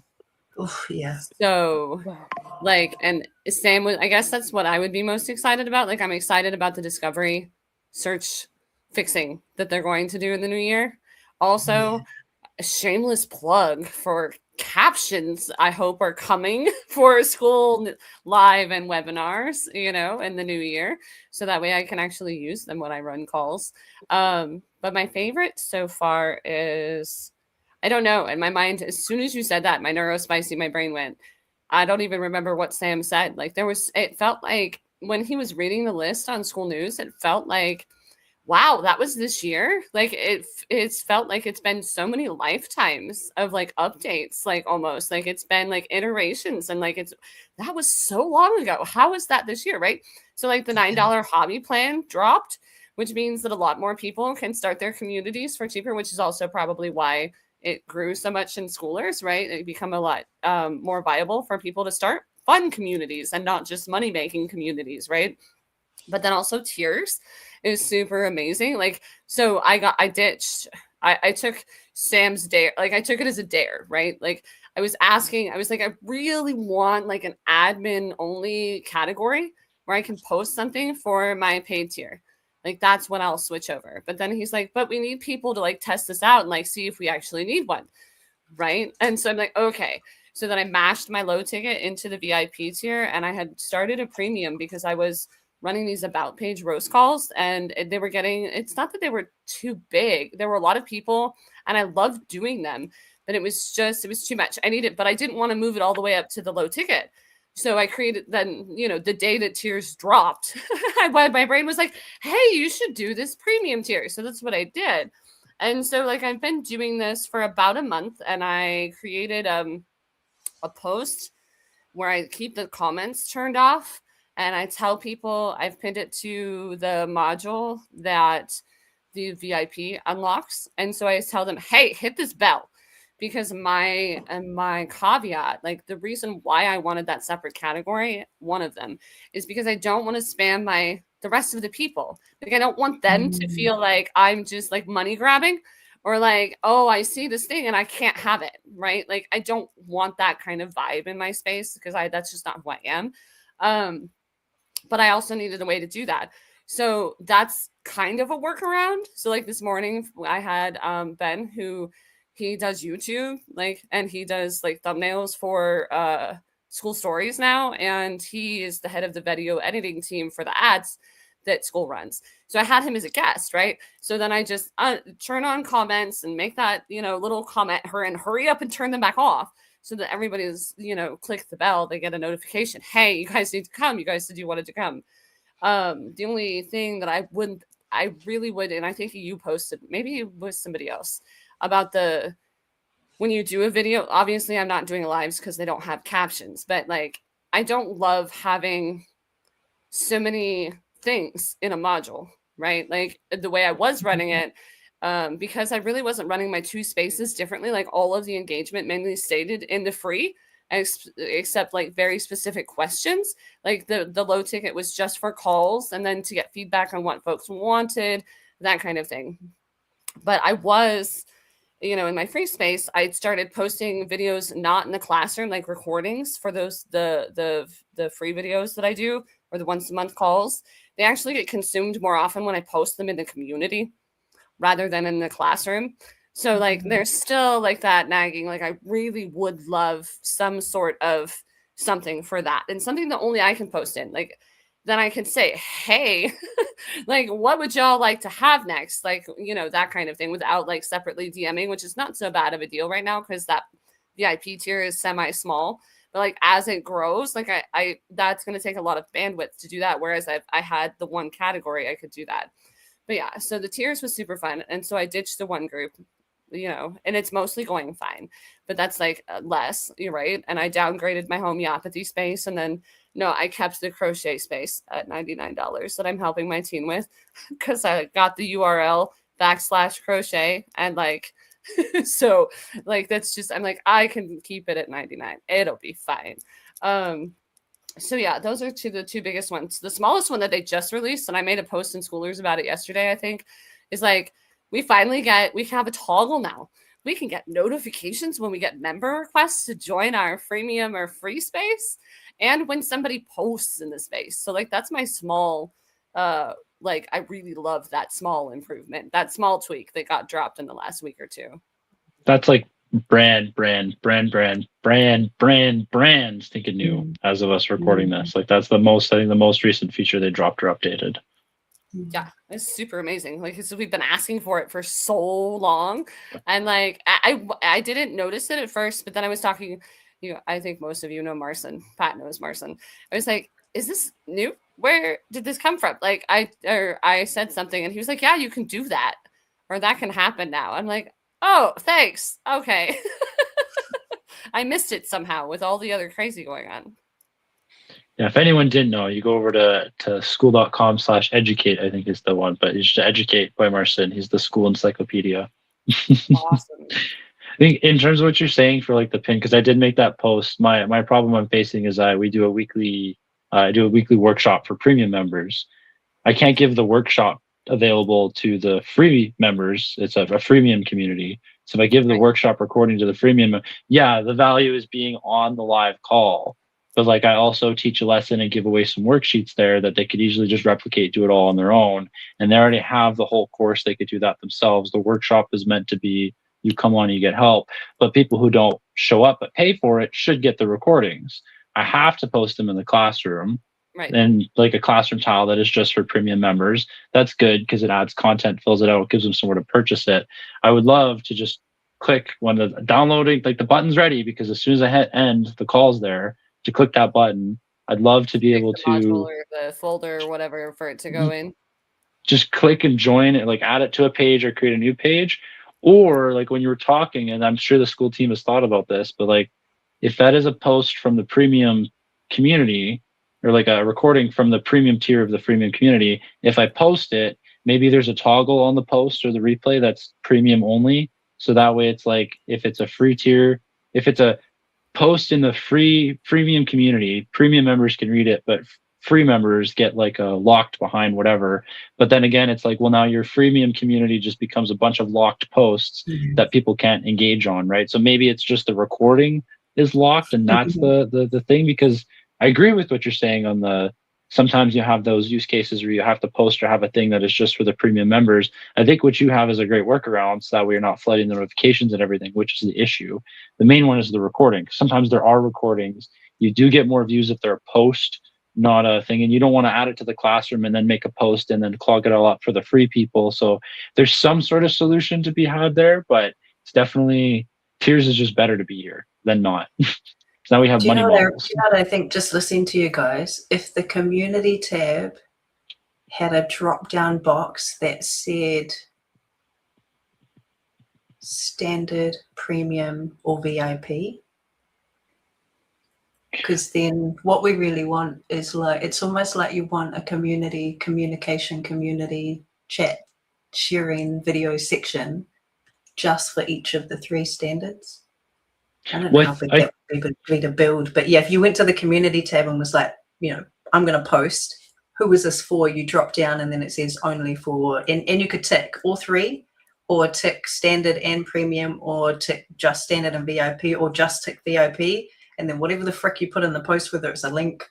Oof, yeah. So Wow. like, and same with, I guess that's what I would be most excited about. Like I'm excited about the discovery search fixing that they're going to do in the new year. Also, a shameless plug for captions I hope are coming for Skool live and webinars, you know, in the new year, so that way I can actually use them when I run calls. But my favorite so far is, I don't know, in my mind, as soon as you said that, my neurospicy, my brain went, I don't even remember what Sam said. Like it felt like when he was reading the list on Skool News, it felt like, wow, that was this year. Like it's felt like it's been so many lifetimes of like updates, like almost like it's been like iterations, and like that was so long ago. How is that this year, right? So like the $9 hobby plan dropped, which means that a lot more people can start their communities for cheaper, which is also probably why it grew so much in Schoolers, right? It become a lot more viable for people to start fun communities and not just money making communities, right? But then also tiers is super amazing. Like, so I ditched, I took Sam's dare, like I took it as a dare, right? Like I was like, I really want like an admin only category where I can post something for my paid tier. Like that's when I'll switch over. But then he's like, but we need people to like test this out and like see if we actually need one. Right. And so I'm like, okay. So then I mashed my low ticket into the VIP tier, and I had started a premium because I was running these about page roast calls, and they were getting, it's not that they were too big. There were a lot of people and I loved doing them, but it was too much. I needed, but I didn't want to move it all the way up to the low ticket. So I created then, you know, the day that tiers dropped, my brain was like, hey, you should do this premium tier. So that's what I did. And so like I've been doing this for about a month, and I created a post where I keep the comments turned off, and I tell people I've pinned it to the module that the VIP unlocks. And so I tell them, hey, hit this bell, because my caveat, like the reason why I wanted that separate category, one of them is because I don't want to spam the rest of the people. Like I don't want them to feel like I'm just like money grabbing, or like, oh, I see this thing and I can't have it, right? Like I don't want that kind of vibe in my space, because that's just not who I am. But I also needed a way to do that. So that's kind of a workaround. So like this morning I had Ben, who he does YouTube, like, and he does like thumbnails for Skool Stories now, and he is the head of the video editing team for the ads that Skool runs. So I had him as a guest, right? So then I just turn on comments and make that, you know, little comment and hurry up and turn them back off, so that everybody's, you know, click the bell, they get a notification. Hey, you guys need to come. You guys said you wanted to come. The only thing that I really would, and I think you posted, maybe it was somebody else, about when you do a video, obviously I'm not doing lives because they don't have captions, but like, I don't love having so many things in a module, right? Like the way I was running it, because I really wasn't running my 2 spaces differently. Like all of the engagement mainly stayed in the free, except like very specific questions. Like the low ticket was just for calls, and then to get feedback on what folks wanted, that kind of thing. But I was, you know, in my free space, I started posting videos not in the classroom, like recordings for those the free videos that I do, or the once a month calls, they actually get consumed more often when I post them in the community rather than in the classroom. So like there's still like that nagging, like I really would love some sort of something for that, and something that only I can post in. Like then I can say, hey, like what would y'all like to have next? Like, you know, that kind of thing without like separately DMing, which is not so bad of a deal right now because that VIP tier is semi-small. But like as it grows, like I that's going to take a lot of bandwidth to do that. Whereas I had the one category I could do that. But yeah, so the tiers was super fun, and so I ditched the one group, you know, and it's mostly going fine. But that's like less, you're right. And I downgraded my homeopathy space, and then no, I kept the crochet space at $99 that I'm helping my team with because I got the URL /crochet and like. So like that's just I'm like I can keep it at 99. It'll be fine. So yeah, those are the two biggest ones. The smallest one that they just released, and I made a post in Schoolers about it yesterday, I think, is like we have a toggle now. We can get notifications when we get member requests to join our freemium or free space, and when somebody posts in the space. So like that's my small like I really love that small improvement, that small tweak that got dropped in the last week or two. That's like brand stinking new as of us recording this. Like that's the most recent feature they dropped or updated. Yeah, it's super amazing. Like we've been asking for it for so long, and like I didn't notice it at first, but then I was talking. You know, I think most of you know Marcin. Pat knows Marcin. I was like, "Is this new? Where did this come from?" Like I said something, and he was like, "Yeah, you can do that, or that can happen now." I'm like, "Oh, thanks. Okay." I missed it somehow with all the other crazy going on. Yeah, if anyone didn't know, you go over to school.com/educate, I think is the one, but it's just Educate by Marcin. He's the school encyclopedia. Awesome. I think in terms of what you're saying for like the pin, because I did make that post. My problem I'm facing is I do a weekly workshop for premium members. I can't give the workshop available to the free members. It's a freemium community. So if I give the workshop recording to the freemium, yeah, the value is being on the live call. But like I also teach a lesson and give away some worksheets there that they could easily just replicate, do it all on their own. And they already have the whole course. They could do that themselves. The workshop is meant to be you come on and you get help. But people who don't show up but pay for it should get the recordings. I have to post them in the classroom. Right. And like a classroom tile that is just for premium members. That's good because it adds content, fills it out, gives them somewhere to purchase it. I would love to just click when the downloading, like the button's ready, because as soon as I hit end, the call's there. To click that button, I'd love to be able to module or the folder or whatever for it to go in. Just click and join it, like add it to a page or create a new page. Or like when you were talking, and I'm sure the school team has thought about this, but like if that is a post from the premium community or like a recording from the premium tier of the freemium community, if I post it, maybe there's a toggle on the post or the replay that's premium only. So that way it's like if it's a free tier, if it's a post in the freemium community, premium members can read it, but free members get like a locked behind whatever. But then again, it's like, well, now your freemium community just becomes a bunch of locked posts that people can't engage on, right? So maybe it's just the recording is locked, and that's the thing. Because I agree with what you're saying on the sometimes you have those use cases where you have to post or have a thing that is just for the premium members. I think what you have is a great workaround, so that way you're not flooding the notifications and everything, which is the issue. The main one is the recording. Sometimes there are recordings. You do get more views if they're a post, not a thing, and you don't want to add it to the classroom and then make a post and then clog it all up for the free people. So there's some sort of solution to be had there, but it's definitely tiers is just better to be here than not. So now we have money models. Do you know what I think, just listening to you guys, if the community tab had a drop-down box that said standard, premium, or VIP, because then what we really want is like, it's almost like you want a community communication, community chat sharing video section just for each of the three standards. I don't know how big that would be to build, but yeah, if you went to the community tab and was like, you know, I'm going to post, who is this for? You drop down and then it says only for, and you could tick all three, or tick standard and premium, or tick just standard and VIP, or just tick VIP, and then whatever the frick you put in the post, whether it's a link,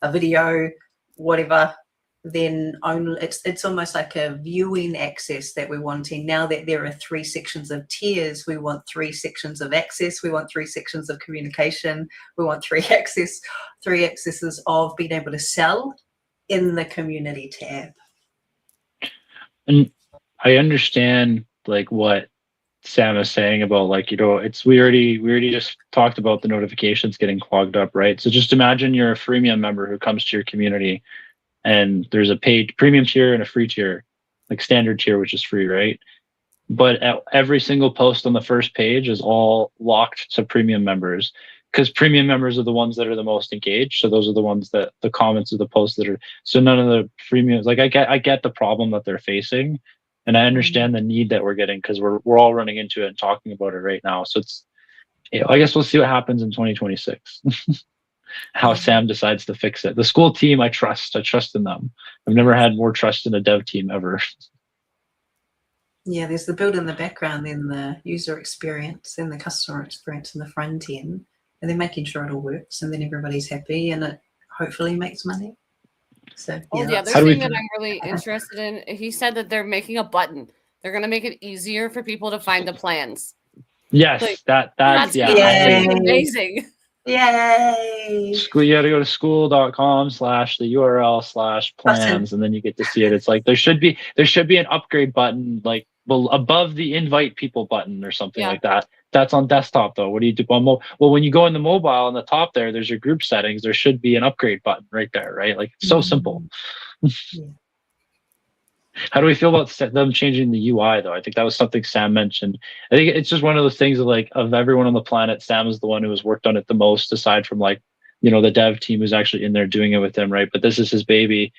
a video, whatever, then only it's almost like a viewing access that we're wanting. Now that there are 3 sections of tiers, we want 3 sections of access, we want 3 sections of communication, we want 3 accesses of being able to sell in the community tab. And I understand like what Sam is saying about like, you know, it's we already just talked about the notifications getting clogged up, right? So just imagine you're a freemium member who comes to your community and there's a paid premium tier and a free tier, like standard tier, which is free, right? But every single post on the first page is all locked to premium members, because premium members are the ones that are the most engaged. So those are the ones that the comments of the posts that are, so none of the premiums, like I get the problem that they're facing, and I understand the need that we're getting, because we're all running into it and talking about it right now. So it's, you know, I guess we'll see what happens in 2026. How Sam decides to fix it. The Skool team, I trust in them. I've never had more trust in a dev team ever. Yeah, there's the build in the background, then the user experience, then the customer experience in the front end, and then making sure it all works, and then everybody's happy, and it hopefully makes money. So Well, the other How do we thing that I'm really interested in, he said that they're making a button. They're going to make it easier for people to find the plans. Yes, Like, that's yeah. Yay. Amazing. Yay! School, you got to go to skool.com/the URL/plans, and then you get to see it. It's like there should be an upgrade button like above the invite people button or something like that. That's on desktop though. What do you do on mobile? Well, when you go in the mobile on the top there's your group settings. There should be an upgrade button right there, right? Like so simple. Yeah. How do we feel about them changing the UI though? I think that was something Sam mentioned. I think it's just one of those things of like, of everyone on the planet, Sam is the one who has worked on it the most, aside from like, you know, the dev team who's actually in there doing it with him, right? But this is his baby.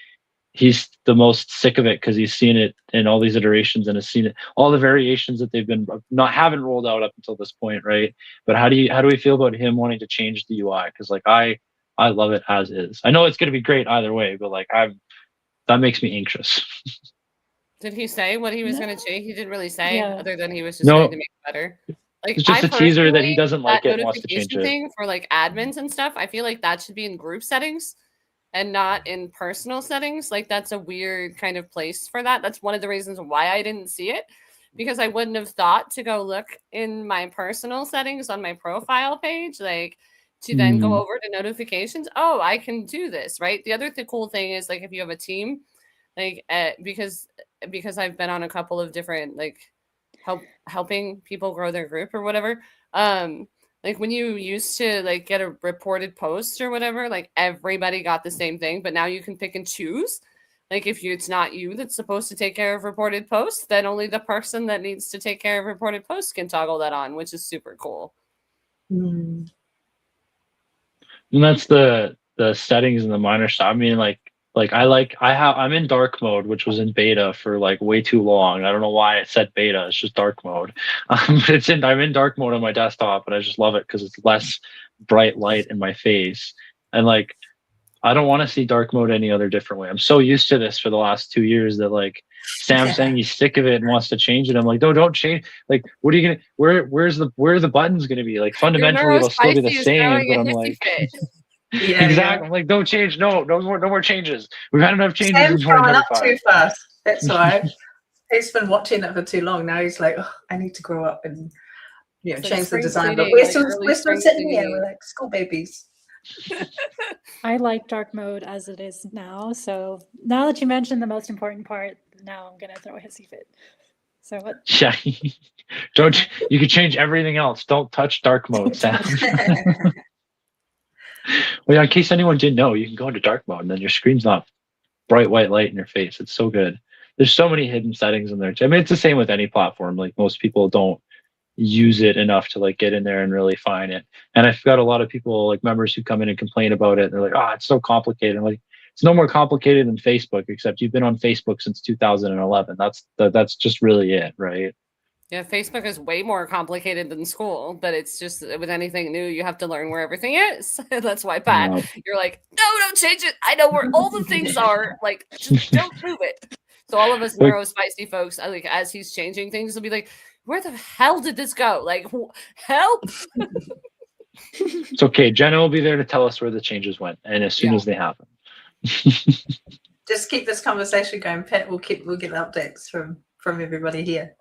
He's the most sick of it because he's seen it in all these iterations and has seen it, all the variations that they've been haven't rolled out up until this point, right? But how do we feel about him wanting to change the UI? Because like I love it as is. I know it's going to be great either way, but like that makes me anxious. Did he say what he was going to change? He didn't really say, other than he was just No. going to make it better. Like, It's just a teaser that he doesn't like it and wants to change it. Thing for like admins and stuff, I feel like that should be in group settings and not in personal settings. Like that's a weird kind of place for that. That's one of the reasons why I didn't see it, because I wouldn't have thought to go look in my personal settings on my profile page, like to then go over to notifications. Oh, I can do this, right? The other cool thing is like if you have a team, like because I've been on a couple of different like helping people grow their group or whatever. Like when you used to like get a reported post or whatever, like everybody got the same thing, but now you can pick and choose. Like if it's not you that's supposed to take care of reported posts, then only the person that needs to take care of reported posts can toggle that on, which is super cool. Mm. And that's the settings and the minor stuff. I mean, I'm in dark mode, which was in beta for like way too long. I don't know why it said beta. It's just dark mode. I'm in dark mode on my desktop, and I just love it because it's less bright light in my face. And like, I don't want to see dark mode any other different way. I'm so used to this for the last 2 years that like Sam's saying he's sick of it and wants to change it. I'm like, no, don't change. Like, what are you gonna? Where are the buttons gonna be? Like fundamentally, it'll still be the same. But I'm like. Yeah, exactly. I'm like, don't change. No more changes. We've had enough changes Sam's in growing up 2025. too fast. That's why he's been watching it for too long. Now he's like, oh, I need to grow up and change the design. But we're still sitting here. We're like school babies. I like dark mode as it is now. So now that you mentioned the most important part, now I'm gonna throw a hissy fit. So what? Yeah, you can change everything else. Don't touch dark mode, Sam. Well, yeah, in case anyone didn't know, you can go into dark mode and then your screen's not bright white light in your face. It's so good. There's so many hidden settings in there. I mean, it's the same with any platform. Like most people don't use it enough to like get in there and really find it. And I've got a lot of people, like members, who come in and complain about it. And they're like, oh, it's so complicated. I'm like, it's no more complicated than Facebook, except you've been on Facebook since 2011. That's just really it, right? Yeah, Facebook is way more complicated than Skool, but it's just with anything new, you have to learn where everything is. That's why, Pat, you're like, no, don't change it. I know where all the things are. Like, just don't move it. So all of us neurospicy folks, like as he's changing things, will be like, where the hell did this go? Like, help. It's okay. Jenna will be there to tell us where the changes went, and as soon as they happen. just keep this conversation going, Pat. We'll get updates from everybody here.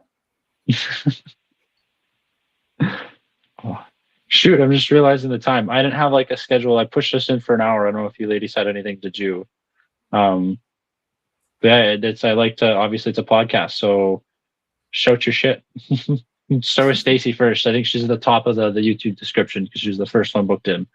Oh, shoot, I'm just realizing the time. I didn't have like a schedule. I pushed us in for an hour. I don't know if you ladies had anything to do. Yeah, I like to, obviously it's a podcast, so shout your shit. Start with Stacy first. I think she's at the top of the YouTube description because she was the first one booked in.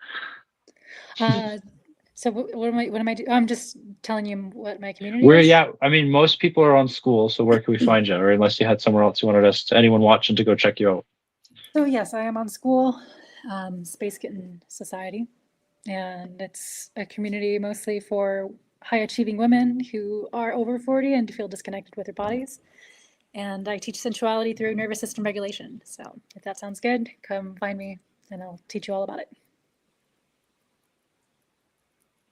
So what am I doing? I'm just telling you what my community is. Yeah, I mean, most people are on Skool, so where can we find you? Or unless you had somewhere else you wanted us, anyone watching, to go check you out. So yes, I am on Skool, Spacekitten Society, and it's a community mostly for high achieving women who are over 40 and feel disconnected with their bodies. And I teach sensuality through nervous system regulation. So if that sounds good, come find me and I'll teach you all about it.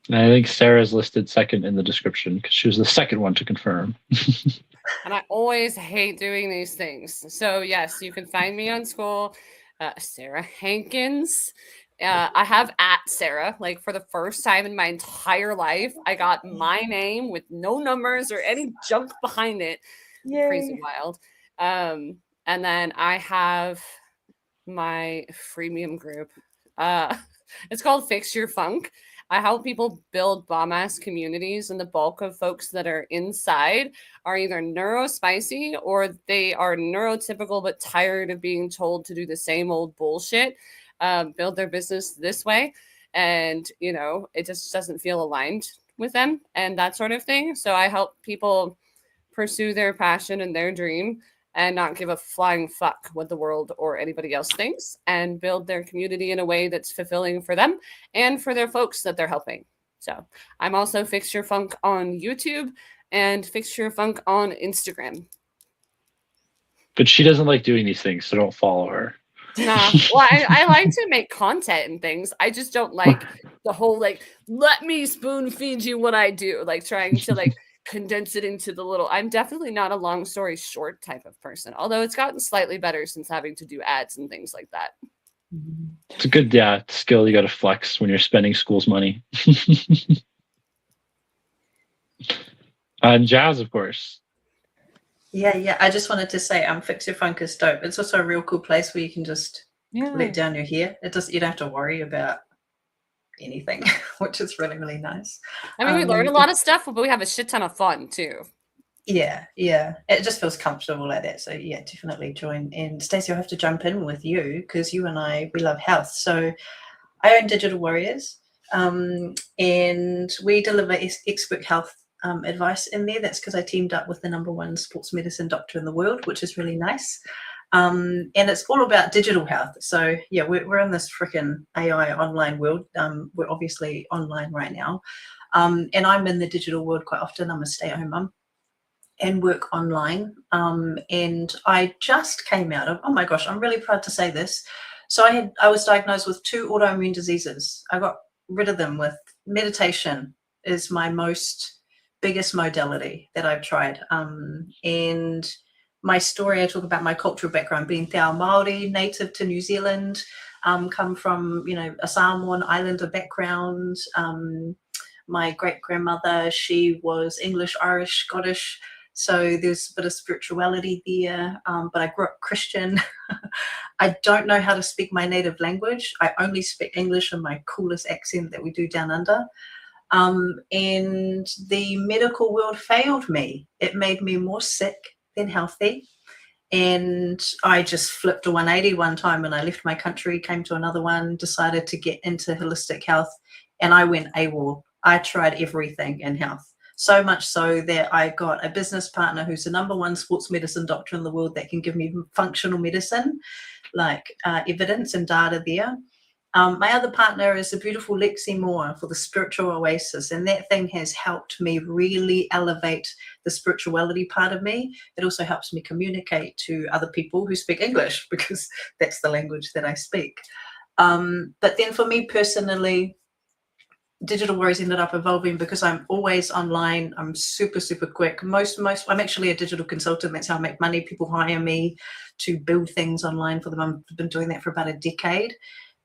And I think Sarah's listed second in the description because she was the second one to confirm. And I always hate doing these things. So yes, you can find me on Skool, Sarah Hankins. I have at Sarah, like for the first time in my entire life, I got my name with no numbers or any junk behind it. Yay. Crazy wild. And then I have my freemium group. It's called Fix Your Funk. I help people build bomb-ass communities, and the bulk of folks that are inside are either neurospicy or they are neurotypical but tired of being told to do the same old bullshit, build their business this way, and it just doesn't feel aligned with them and that sort of thing. So I help people pursue their passion and their dream and not give a flying fuck what the world or anybody else thinks, and build their community in a way that's fulfilling for them and for their folks that they're helping. So I'm also Fix Your Funk on YouTube and Fix Your Funk on Instagram. But she doesn't like doing these things, so don't follow her. Nah. Well, I like to make content and things. I just don't like the whole let me spoon feed you what I do, trying to condense it into the little. I'm definitely not a long story short type of person, although it's gotten slightly better since having to do ads and things like that. It's a good skill you got to flex when you're spending school's money. And Jazz, of course. Yeah. I just wanted to say, Fix Your Funk is dope. It's also a real cool place where you can just let down your hair. You don't have to worry about anything, which is really, really nice. I mean, we learn a lot of stuff, but we have a shit ton of fun too. Yeah. It just feels comfortable like that. So yeah, definitely join. And Stacey, I'll have to jump in with you because you and we love health. So I own Digital Warriors, and we deliver expert health advice in there. That's because I teamed up with the #1 sports medicine doctor in the world, which is really nice. And it's all about digital health. So yeah, we're in this freaking AI online world. We're obviously online right now. And I'm in the digital world quite often. I'm a stay-at-home mum and work online. And I just came out of, oh my gosh, I'm really proud to say this. So I was diagnosed with 2 autoimmune diseases. I got rid of them with meditation is my biggest modality that I've tried. And my story, I talk about my cultural background, being Te Ao Māori, native to New Zealand, come from, a Samoan Islander background. My great-grandmother, she was English, Irish, Scottish, so there's a bit of spirituality there, but I grew up Christian. I don't know how to speak my native language. I only speak English in my coolest accent that we do down under. And the medical world failed me. It made me more sick than healthy. And I just flipped a 180 one time and I left my country, came to another one, decided to get into holistic health, and I went AWOL. I tried everything in health. So much so that I got a business partner who's the #1 sports medicine doctor in the world that can give me functional medicine, evidence and data there. My other partner is a beautiful Lexi Moore for the Spiritual Oasis, and that thing has helped me really elevate the spirituality part of me. It also helps me communicate to other people who speak English because that's the language that I speak. But then for me personally, Digital Warriors ended up evolving because I'm always online. I'm super, super quick. I'm actually a digital consultant. That's how I make money. People hire me to build things online for them. I've been doing that for about a decade.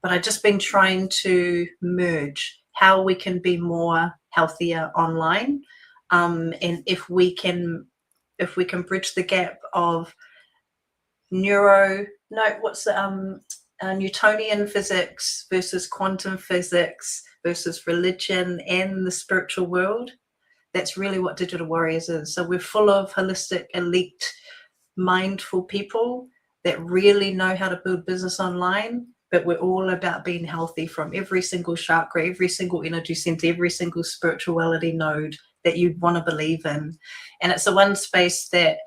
But I've just been trying to merge how we can be more healthier online And if we can bridge the gap of Newtonian physics versus quantum physics versus religion and the spiritual world, that's really what Digital Warriors is. So we're full of holistic, elite, mindful people that really know how to build business online, but we're all about being healthy from every single chakra, every single energy center, every single spirituality node that you want to believe in. And it's the one space that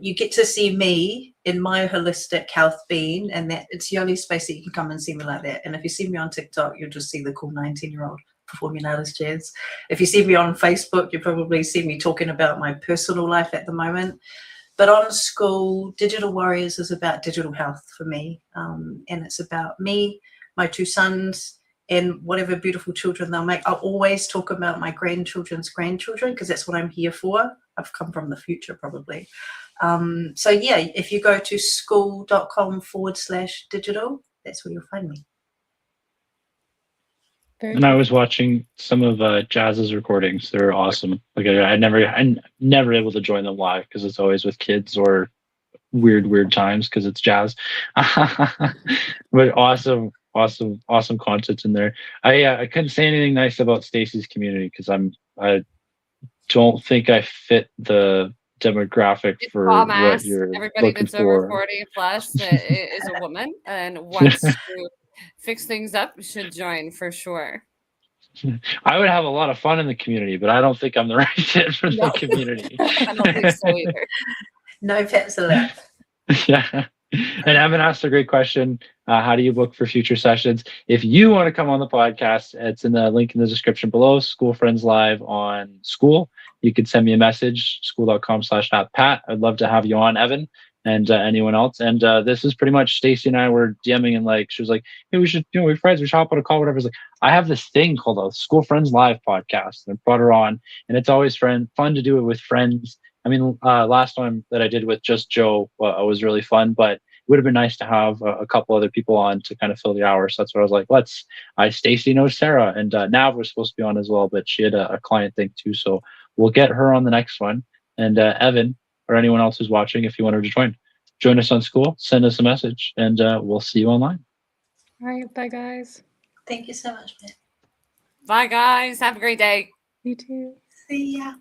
you get to see me in my holistic health being, and that it's the only space that you can come and see me like that. And if you see me on TikTok, you'll just see the cool 19-year-old performing artist jazz. If you see me on Facebook, you probably see me talking about my personal life at the moment. But on Skool, Digital Warriors is about digital health for me. And it's about me, my 2 sons, and whatever beautiful children they'll make. I'll always talk about my grandchildren's grandchildren because that's what I'm here for. I've come from the future probably. So yeah, if you go to skool.com/digital, that's where you'll find me. Very And I cool. was watching some of Jazz's recordings. They're awesome. Like I'm never able to join them live because it's always with kids or weird times because it's Jazz. But awesome content in there. I couldn't say anything nice about Stacy's community because I don't think I fit the demographic It's for bomb what ass. you're Everybody looking that's over for. 40 plus that is a woman and wants to fix things up should join for sure. I would have a lot of fun in the community, but I don't think I'm the right fit for No. the community. I don't think so either. No pets allowed. Yeah. And Evan asked a great question. How do you book for future sessions? If you want to come on the podcast, it's in the link in the description below. Skool Friends Live on Skool. You can send me a message, skool.com/@Pat. I'd love to have you on, Evan, and anyone else. And this is pretty much Stacy and I were DMing, and like she was like, "Hey, we should, we're friends. We should hop on a call, whatever." It's like, I have this thing called a Skool Friends Live podcast, and I brought her on, and it's always fun to do it with friends. I mean, last time that I did with just Joe was really fun, but it would have been nice to have a couple other people on to kind of fill the hour. So that's what I was like, Stacy knows Sarah, and Nav was supposed to be on as well, but she had a client thing too. So we'll get her on the next one. And Evan or anyone else who's watching, if you wanted to join us on Skool, send us a message, and we'll see you online. All right, bye guys. Thank you so much, man. Bye, guys. Have a great day. You too. See ya.